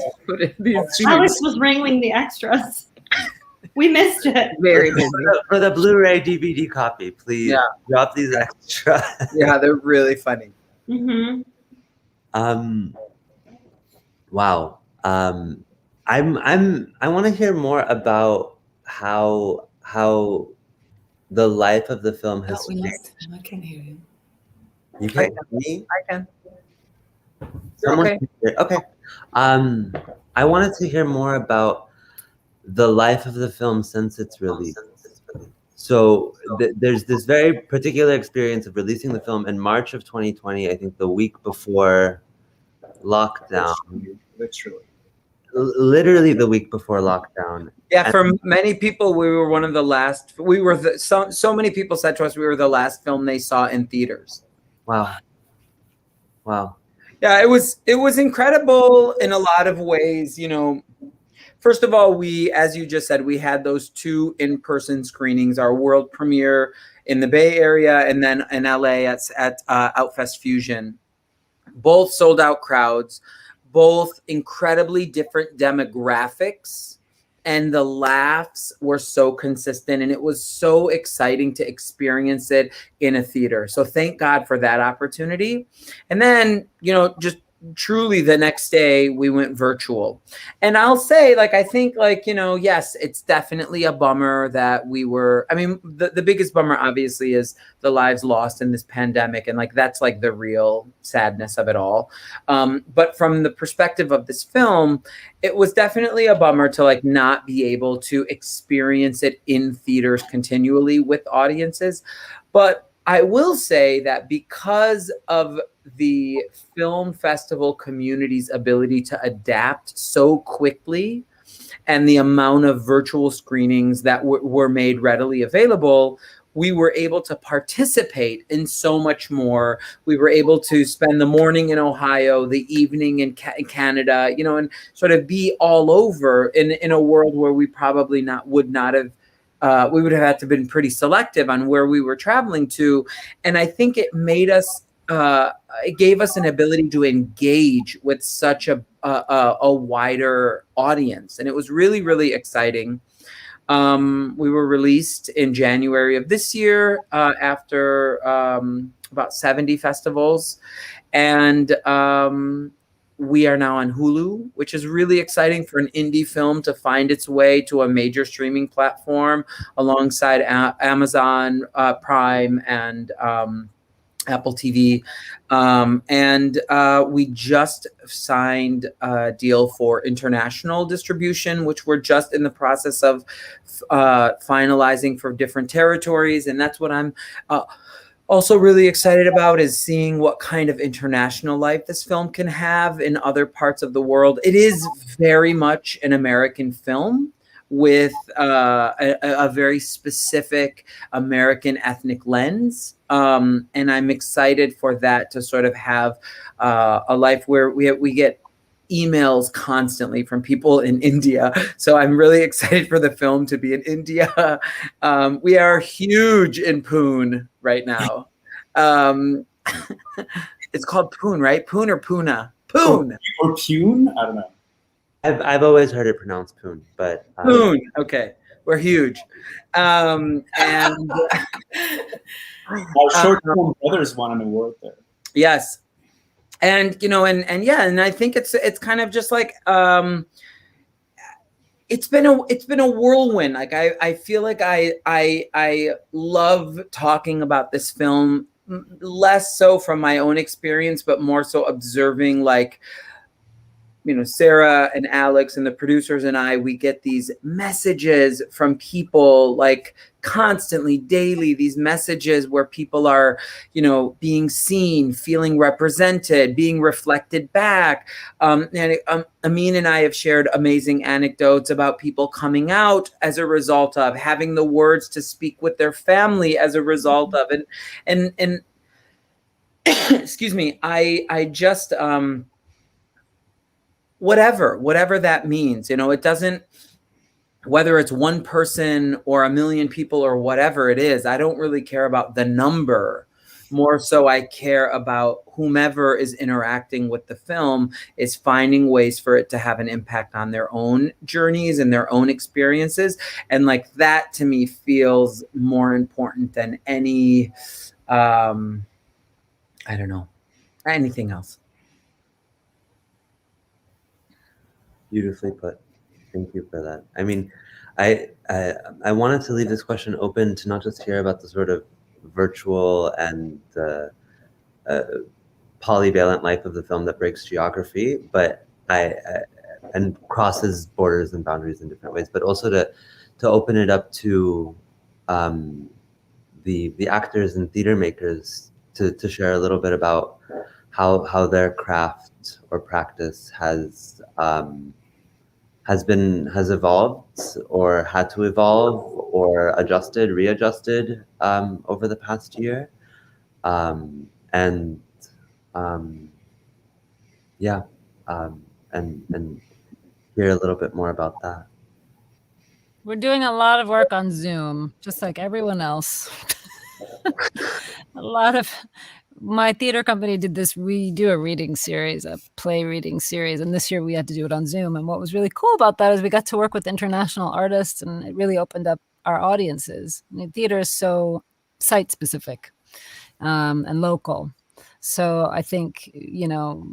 scenes. Alex was wrangling the extras. We missed it. Very busy. For the Blu-ray DVD copy, please drop these extras. Yeah, they're really funny. Mm-hmm. Wow. I want to hear more about how the life of the film has Oh, we changed. lost him. I can't hear you. You can't hear me? I can. Someone Okay. can hear- Okay. I wanted to hear more about the life of the film since its release. So there's this very particular experience of releasing the film in March of 2020, I think the week before lockdown. Literally the week before lockdown. Yeah, for many people, we were one of the last. So many people said to us we were the last film they saw in theaters. Wow. Yeah, it was incredible in a lot of ways. first of all, we, as you just said, we had those 2 in-person screenings, our world premiere in the Bay Area and then in LA at Outfest Fusion. Both sold out crowds, both incredibly different demographics, and the laughs were so consistent, and it was so exciting to experience it in a theater. So thank God for that opportunity. And then, just truly the next day we went virtual. And I'll say, I think yes, it's definitely a bummer that the biggest bummer obviously is the lives lost in this pandemic. And that's the real sadness of it all. But from the perspective of this film, it was definitely a bummer to not be able to experience it in theaters continually with audiences. But I will say that because of the film festival community's ability to adapt so quickly and the amount of virtual screenings that were made readily available, we were able to participate in so much more. We were able to spend the morning in Ohio, the evening in Canada, and sort of be all over in a world where we probably would not have. We would have had to been pretty selective on where we were traveling to. And I think it made us, it gave us an ability to engage with such a wider audience. And it was really, really exciting. We were released in January of this year after about 70 festivals. And we are now on Hulu, which is really exciting for an indie film to find its way to a major streaming platform alongside Amazon Prime and Apple TV. And we just signed a deal for international distribution, which we're just in the process of finalizing for different territories. And that's what I'm also really excited about, is seeing what kind of international life this film can have in other parts of the world. It is very much an American film with a very specific American ethnic lens. And I'm excited for that to sort of have a life where we get emails constantly from people in India. So I'm really excited for the film to be in India. We are huge in Pune right now. It's called Pune, right? Pune or Pune? Pune. Or Pune? I don't know. I've always heard it pronounced Pune, but Pune. Okay, we're huge. And Our Short Film Brothers won an award there. yes. And and I think it's kind of just it's been a whirlwind. I feel like I love talking about this film, less so from my own experience, but more so observing Sarah and Alex and the producers and we get these messages from people constantly, daily, these messages where people are, being seen, feeling represented, being reflected back. And Amin and I have shared amazing anecdotes about people coming out as a result of having the words to speak with their family as a result of it. And excuse me, I just, whatever that means, it doesn't, whether it's one person or a million people or whatever it is, I don't really care about the number. More so I care about whomever is interacting with the film is finding ways for it to have an impact on their own journeys and their own experiences. And that to me feels more important than any, I don't know, anything else. Beautifully put. Thank you for that. I mean, I wanted to leave this question open to not just hear about the sort of virtual and polyvalent life of the film that breaks geography, but and crosses borders and boundaries in different ways, but also to open it up to the actors and theater makers to share a little bit about how their craft or practice has evolved or had to evolve or readjusted over the past year. And hear a little bit more about that. We're doing a lot of work on Zoom, just like everyone else. A lot of my theater company did this. We do a reading series, a play reading series, and this year we had to do it on Zoom. And what was really cool about that is we got to work with international artists, and it really opened up our audiences. I mean, theater is so site specific and local. So I think, you know,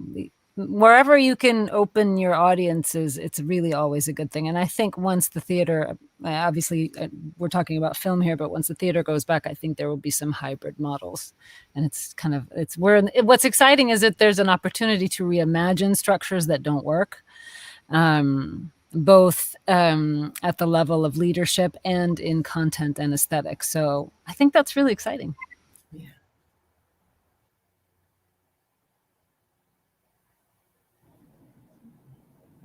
wherever you can open your audiences, it's really always a good thing. And I think once the theater, obviously we're talking about film here, but once the theater goes back, I think there will be some hybrid models. And it's kind of, what's exciting is that there's an opportunity to reimagine structures that don't work, both at the level of leadership and in content and aesthetics. So I think that's really exciting.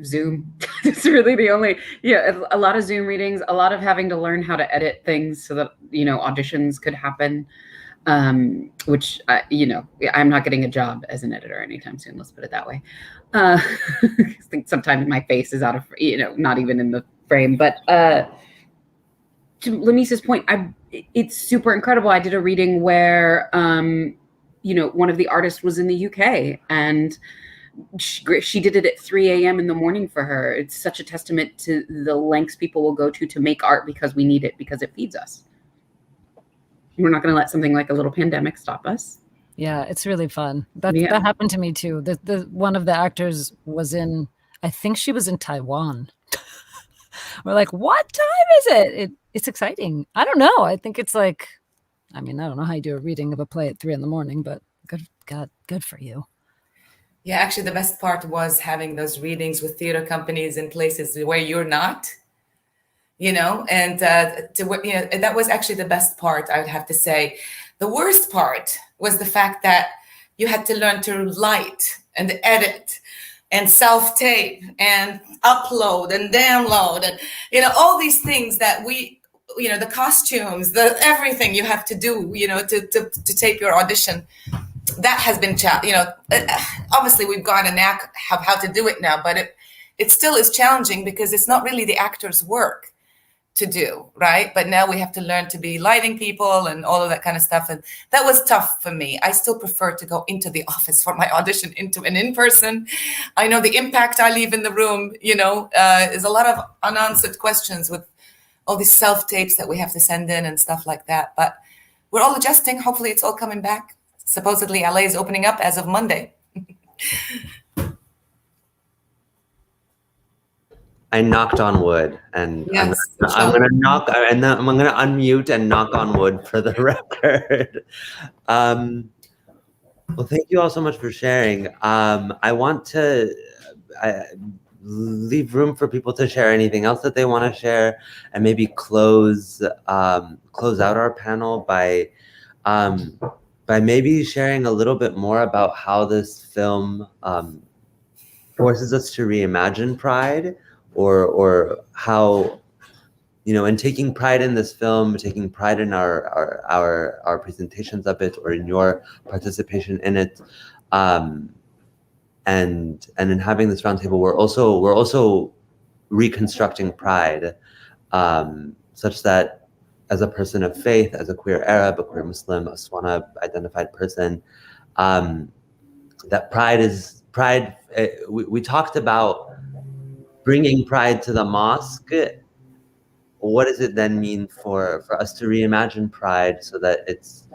Zoom. It's really the only, a lot of Zoom readings, a lot of having to learn how to edit things so that, you know, auditions could happen, which, you know, I'm not getting a job as an editor anytime soon. Let's put it that way. I think sometimes my face is out of, you know, not even in the frame, but to Lamisa's point, it's super incredible. I did a reading where, you know, one of the artists was in the UK, and she did it at 3 a.m. in the morning for her. It's such a testament to the lengths people will go to make art because we need it, because it feeds us. We're not going to let something like a little pandemic stop us. Yeah, it's really fun. That happened to me too. The one of the actors was in, I think she was in Taiwan. We're like, what time is it? It's exciting. I don't know. I think it's like, I mean, I don't know how you do a reading of a play at 3 a.m, but good for you. Yeah, actually, the best part was having those readings with theater companies in places where you're not, you know, and that was actually the best part, I would have to say. The worst part was the fact that you had to learn to light and edit and self-tape and upload and download and, you know, all these things that you know, the costumes, everything you have to do, you know, to tape your audition. That has been, you know, obviously we've got a knack of how to do it now, but it still is challenging because it's not really the actor's work to do, right? But now we have to learn to be lighting people and all of that kind of stuff. And that was tough for me. I still prefer to go into the office for my audition, into an in-person. I know the impact I leave in the room, you know, is a lot of unanswered questions with all these self-tapes that we have to send in and stuff like that. But we're all adjusting. Hopefully it's all coming back. Supposedly LA is opening up as of Monday. I knocked on wood, and yes, I'm gonna knock, and then I'm gonna unmute and knock on wood for the record. Well, thank you all so much for sharing. I want to leave room for people to share anything else that they want to share, and maybe close out our panel by maybe sharing a little bit more about how this film forces us to reimagine Pride, or how, you know, in taking pride in this film, taking pride in our presentations of it, or in your participation in it, and in having this roundtable, we're also reconstructing Pride, such that, as a person of faith, as a queer Arab, a queer Muslim, a Swana identified person, that pride. We talked about bringing pride to the mosque. What does it then mean for us to reimagine Pride so that it's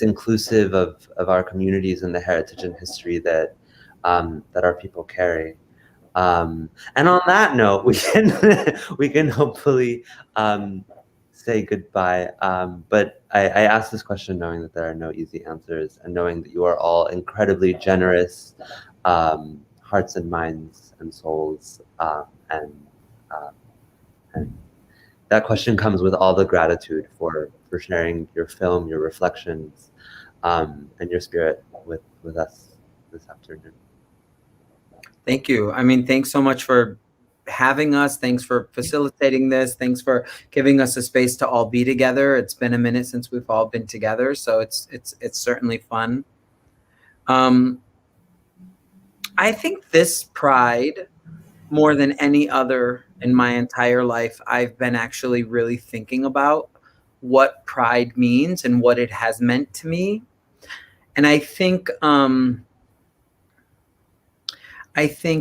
inclusive of our communities and the heritage and history that our people carry? And on that note, we can hopefully say goodbye. But I asked this question knowing that there are no easy answers, and knowing that you are all incredibly generous hearts and minds and souls, and that question comes with all the gratitude for sharing your film, your reflections, and your spirit with us this afternoon. Thank you. I mean, thanks so much for having us. Thanks for facilitating this. Thanks for giving us a space to all be together. It's been a minute since we've all been together, so it's certainly fun. I think this Pride more than any other in my entire life, I've been actually really thinking about what pride means and what it has meant to me. And I think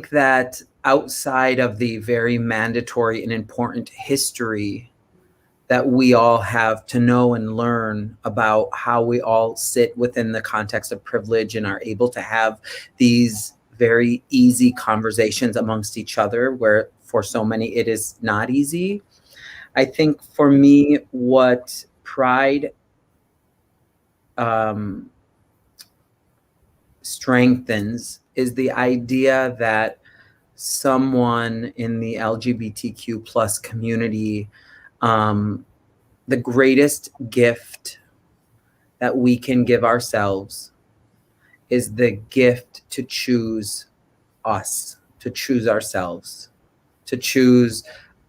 that outside of the very mandatory and important history that we all have to know and learn about how we all sit within the context of privilege and are able to have these very easy conversations amongst each other, where for so many it is not easy. I think for me, what pride strengthens is the idea that someone in the LGBTQ plus community, the greatest gift that we can give ourselves is the gift to choose us, to choose ourselves, to choose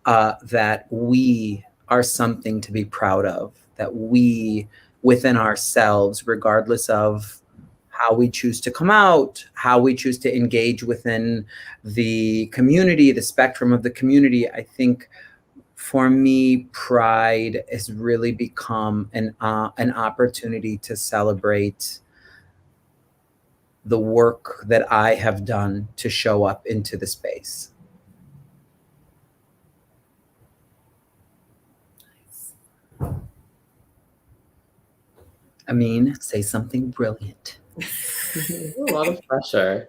that we are something to be proud of, that we within ourselves, regardless of how we choose to come out, how we choose to engage within the community, the spectrum of the community. I think for me, pride has really become an opportunity to celebrate the work that I have done to show up into the space. Amin, say something brilliant. A lot of pressure.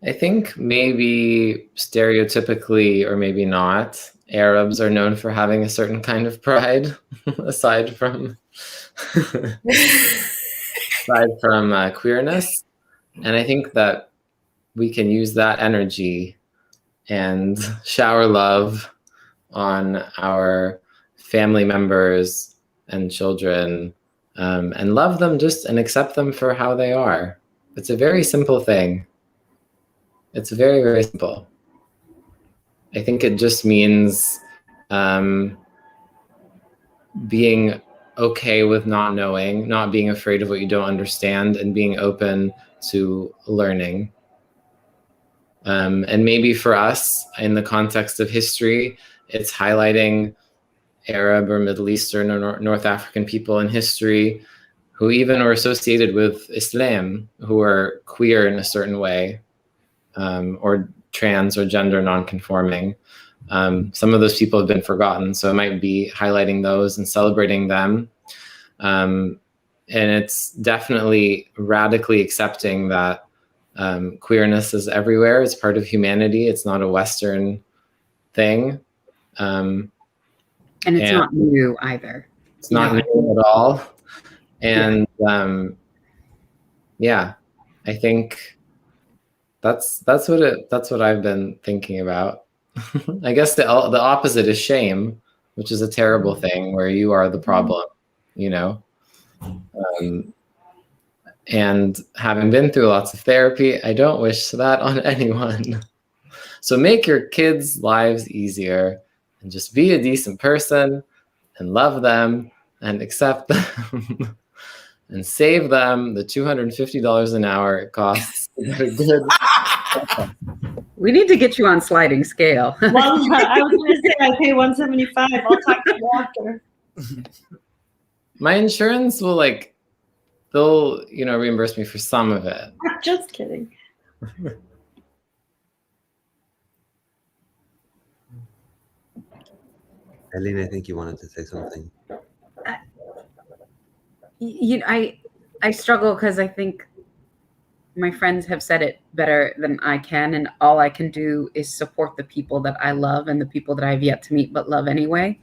I think maybe stereotypically, or maybe not, Arabs are known for having a certain kind of pride, aside from queerness. And I think that we can use that energy and shower love on our family members and children, and love them and accept them for how they are. It's a very simple thing. It's very, very simple. I think it just means being okay with not knowing, not being afraid of what you don't understand, and being open to learning. And maybe for us, in the context of history, it's highlighting Arab or Middle Eastern or North African people in history who even are associated with Islam, who are queer in a certain way, or trans or gender nonconforming. Some of those people have been forgotten, so it might be highlighting those and celebrating them. And it's definitely radically accepting that queerness is everywhere. It's part of humanity. It's not a Western thing. And it's not new either. It's not new at all. And yeah, I think that's what I've been thinking about. I guess the opposite is shame, which is a terrible thing, where you are the problem, you know. And having been through lots of therapy, I don't wish that on anyone. So make your kids' lives easier and just be a decent person and love them and accept them and save them the $250 an hour it costs to get a good. We need to get you on sliding scale. Well, I was going to say I pay $175. I'll talk to you after. My insurance will they'll reimburse me for some of it. Just kidding. Eileen, I think you wanted to say something. I struggle because I think my friends have said it better than I can, and all I can do is support the people that I love and the people that I've yet to meet but love anyway.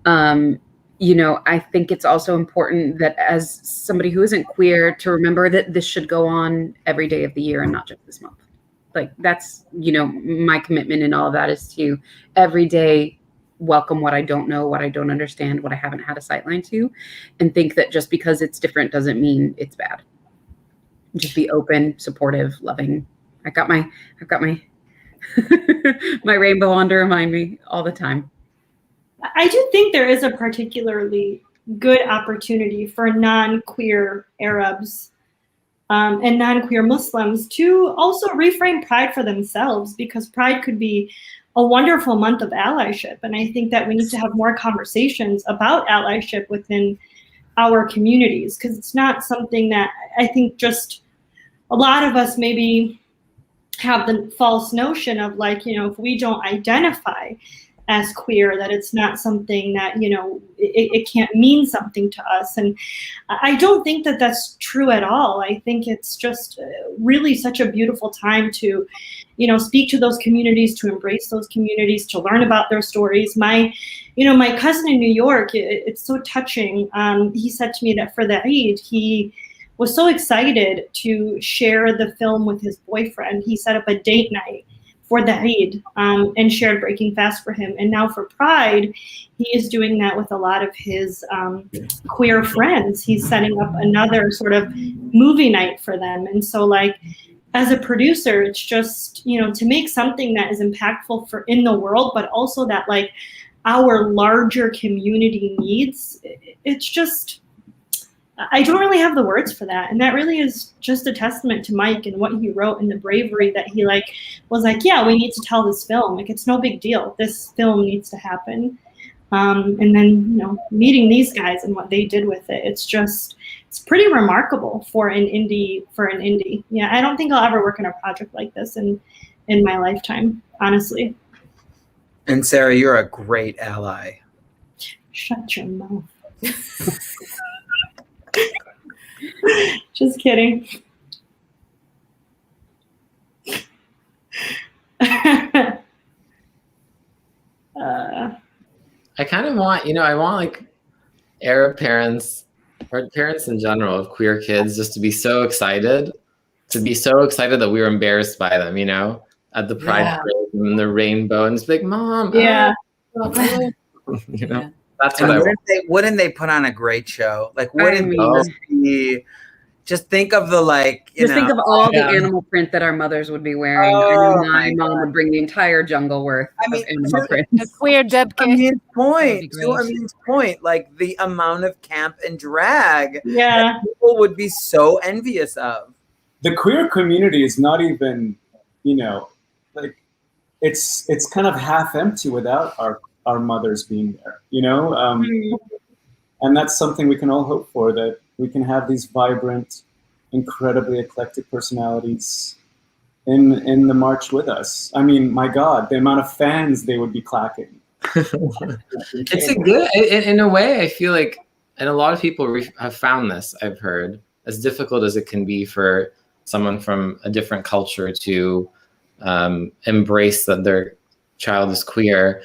I think it's also important that as somebody who isn't queer to remember that this should go on every day of the year and not just this month. That's, my commitment in all of that is to every day welcome what I don't know, what I don't understand, what I haven't had a sightline to, and think that just because it's different doesn't mean it's bad. Just be open, supportive, loving. I've got my my rainbow on to remind me all the time. I do think there is a particularly good opportunity for non-queer Arabs and non-queer Muslims to also reframe Pride for themselves, because Pride could be a wonderful month of allyship. And I think that we need to have more conversations about allyship within our communities, because it's not something that I think just a lot of us maybe have the false notion of, like, you know, if we don't identify as queer, that it's not something that, you know, it can't mean something to us. And I don't think that that's true at all. I think it's just really such a beautiful time to, you know, speak to those communities, to embrace those communities, to learn about their stories. My cousin in New York, it's so touching. He said to me that for the Eid, he was so excited to share the film with his boyfriend. He set up a date night for the Eid and shared Breaking Fast for him. And now for Pride, he is doing that with a lot of his queer friends. He's setting up another sort of movie night for them. And so, like, as a producer, it's just, you know, to make something that is impactful for in the world, but also that, like, our larger community needs, it's just, I don't really have the words for that. And that really is just a testament to Mike and what he wrote, and the bravery that he, like, was like, yeah, we need to tell this film. Like, it's no big deal. This film needs to happen. And then, you know, meeting these guys and what they did with it, it's just, it's pretty remarkable for an indie. Yeah, I don't think I'll ever work on a project like this in my lifetime, honestly. And Sarah, you're a great ally. Shut your mouth. Just kidding. I kind of want, you know, I want like Arab parents or parents in general of queer kids just to be so excited that we were embarrassed by them, you know, at the Pride parade and the rainbow, and it's like, Mom, yeah, you know. That's what and I want. wouldn't they put on a great show? Like, wouldn't this be? Just think of the, like, think of all the animal print that our mothers would be wearing. Oh, I know my mom would bring the entire jungle worth of animal print. A queer Debke. To Amin's point, like the amount of camp and drag that people would be so envious of. The queer community is not even, you know, like, it's kind of half empty without our mothers being there, you know? And that's something we can all hope for, that we can have these vibrant, incredibly eclectic personalities in the march with us. I mean, my God, the amount of fans they would be clacking. It's a good, in a way, I feel like, and a lot of people have found this, I've heard, as difficult as it can be for someone from a different culture to embrace that their child is queer.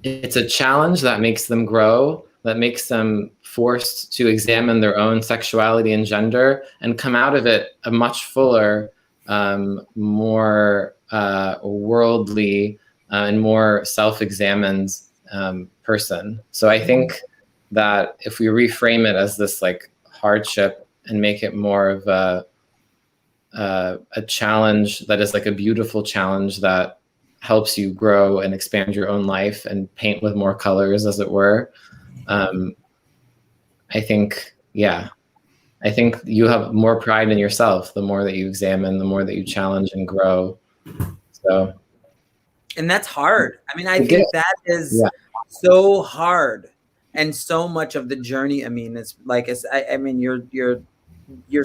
It's a challenge that makes them grow, that makes them forced to examine their own sexuality and gender and come out of it a much fuller, more worldly and more self-examined person. So I think that if we reframe it as this like hardship and make it more of a challenge that is like a beautiful challenge that helps you grow and expand your own life and paint with more colors, as it were. I think you have more pride in yourself the more that you examine, the more that you challenge and grow. So, and that's hard. I mean, I think that is so hard, and so much of the journey. I mean, it's like, I mean, you're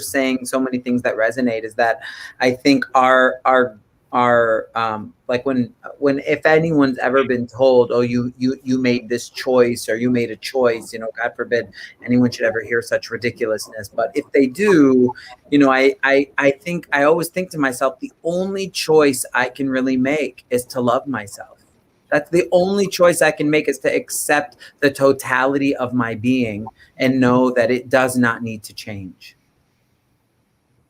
saying so many things that resonate. Is that I think our like when if anyone's ever been told, oh, you made this choice, or you made a choice, you know, God forbid anyone should ever hear such ridiculousness, but if they do, you know, I think I always think to myself, the only choice I can really make is to love myself. That's the only choice I can make, is to accept the totality of my being and know that it does not need to change.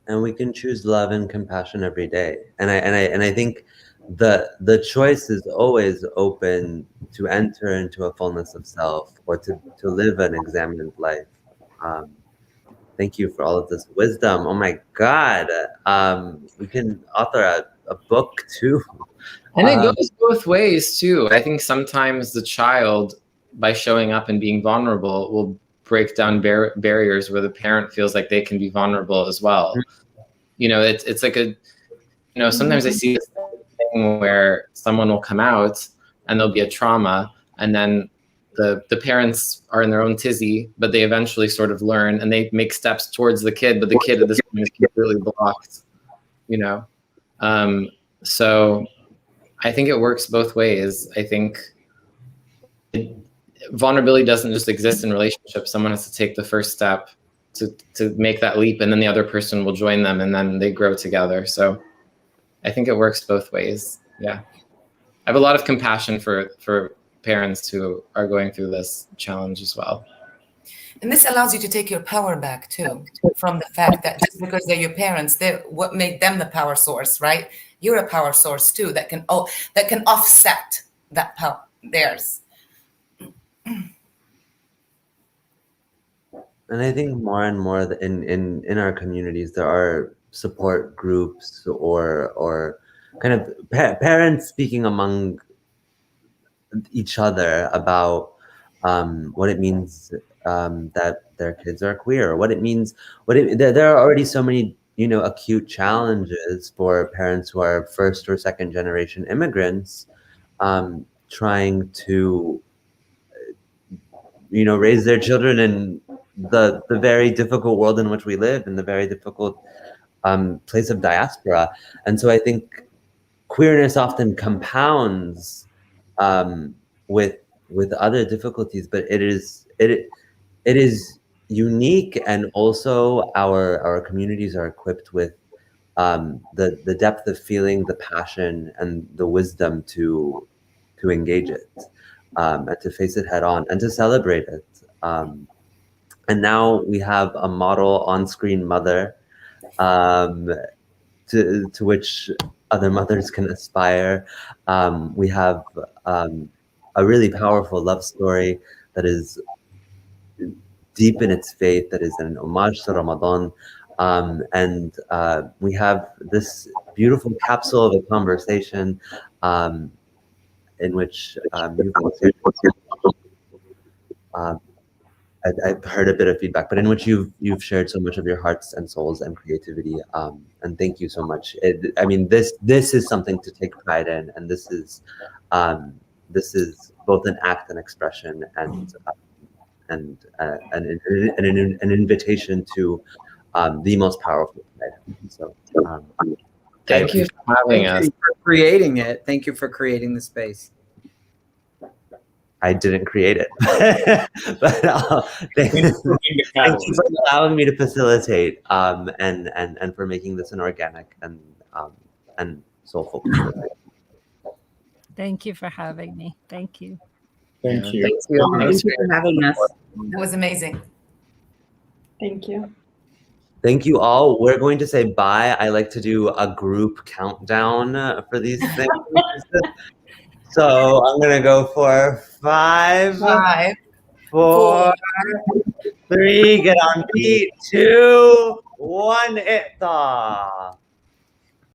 And we can choose love and compassion every day. And I think the choice is always open to enter into a fullness of self, or to live an examined life. Thank you for all of this wisdom. Oh my God. We can author a book too. And it goes both ways too. I think sometimes the child, by showing up and being vulnerable, will break down barriers where the parent feels like they can be vulnerable as well. it's like sometimes I see this thing where someone will come out and there'll be a trauma, and then the parents are in their own tizzy, but they eventually sort of learn and they make steps towards the kid, but the kid at this point is completely blocked, So I think it works both ways. I think vulnerability doesn't just exist in relationships. Someone has to take the first step to make that leap, and then the other person will join them, and then they grow together. So I think it works both ways. Yeah. I have a lot of compassion for parents who are going through this challenge as well. And this allows you to take your power back too, from the fact that just because they're your parents, they're what made them the power source, right? You're a power source too that can offset that power, theirs. And I think more and more in our communities, there are support groups or kind of parents speaking among each other about what it means that their kids are queer, what it means, there are already so many, acute challenges for parents who are first or second generation immigrants trying to, raise their children in the very difficult world in which we live, in the very difficult place of diaspora. And so I think queerness often compounds with other difficulties, but it is unique, and also our communities are equipped with the depth of feeling, the passion, and the wisdom to engage it, and to face it head on, and to celebrate it. And now we have a model on-screen mother to which other mothers can aspire. We have a really powerful love story that is deep in its faith, that is an homage to Ramadan. And we have this beautiful capsule of a conversation in which I've heard a bit of feedback, but in which you've shared so much of your hearts and souls and creativity, and thank you so much. This is something to take pride in, and this is both an act and expression, and an invitation to the most powerful pride. So thank you for having us. Thank you for creating it. Thank you for creating the space. I didn't create it, but thank you for allowing me to facilitate, and for making this an organic and soulful conversation. Thank you for having me. Thank you. Thank you. Thank you for having us. That was amazing. Thank you. Thank you all. We're going to say bye. I like to do a group countdown for these things. So I'm gonna go for 5, 4, 3, get on beat, 2, 1, Iqta.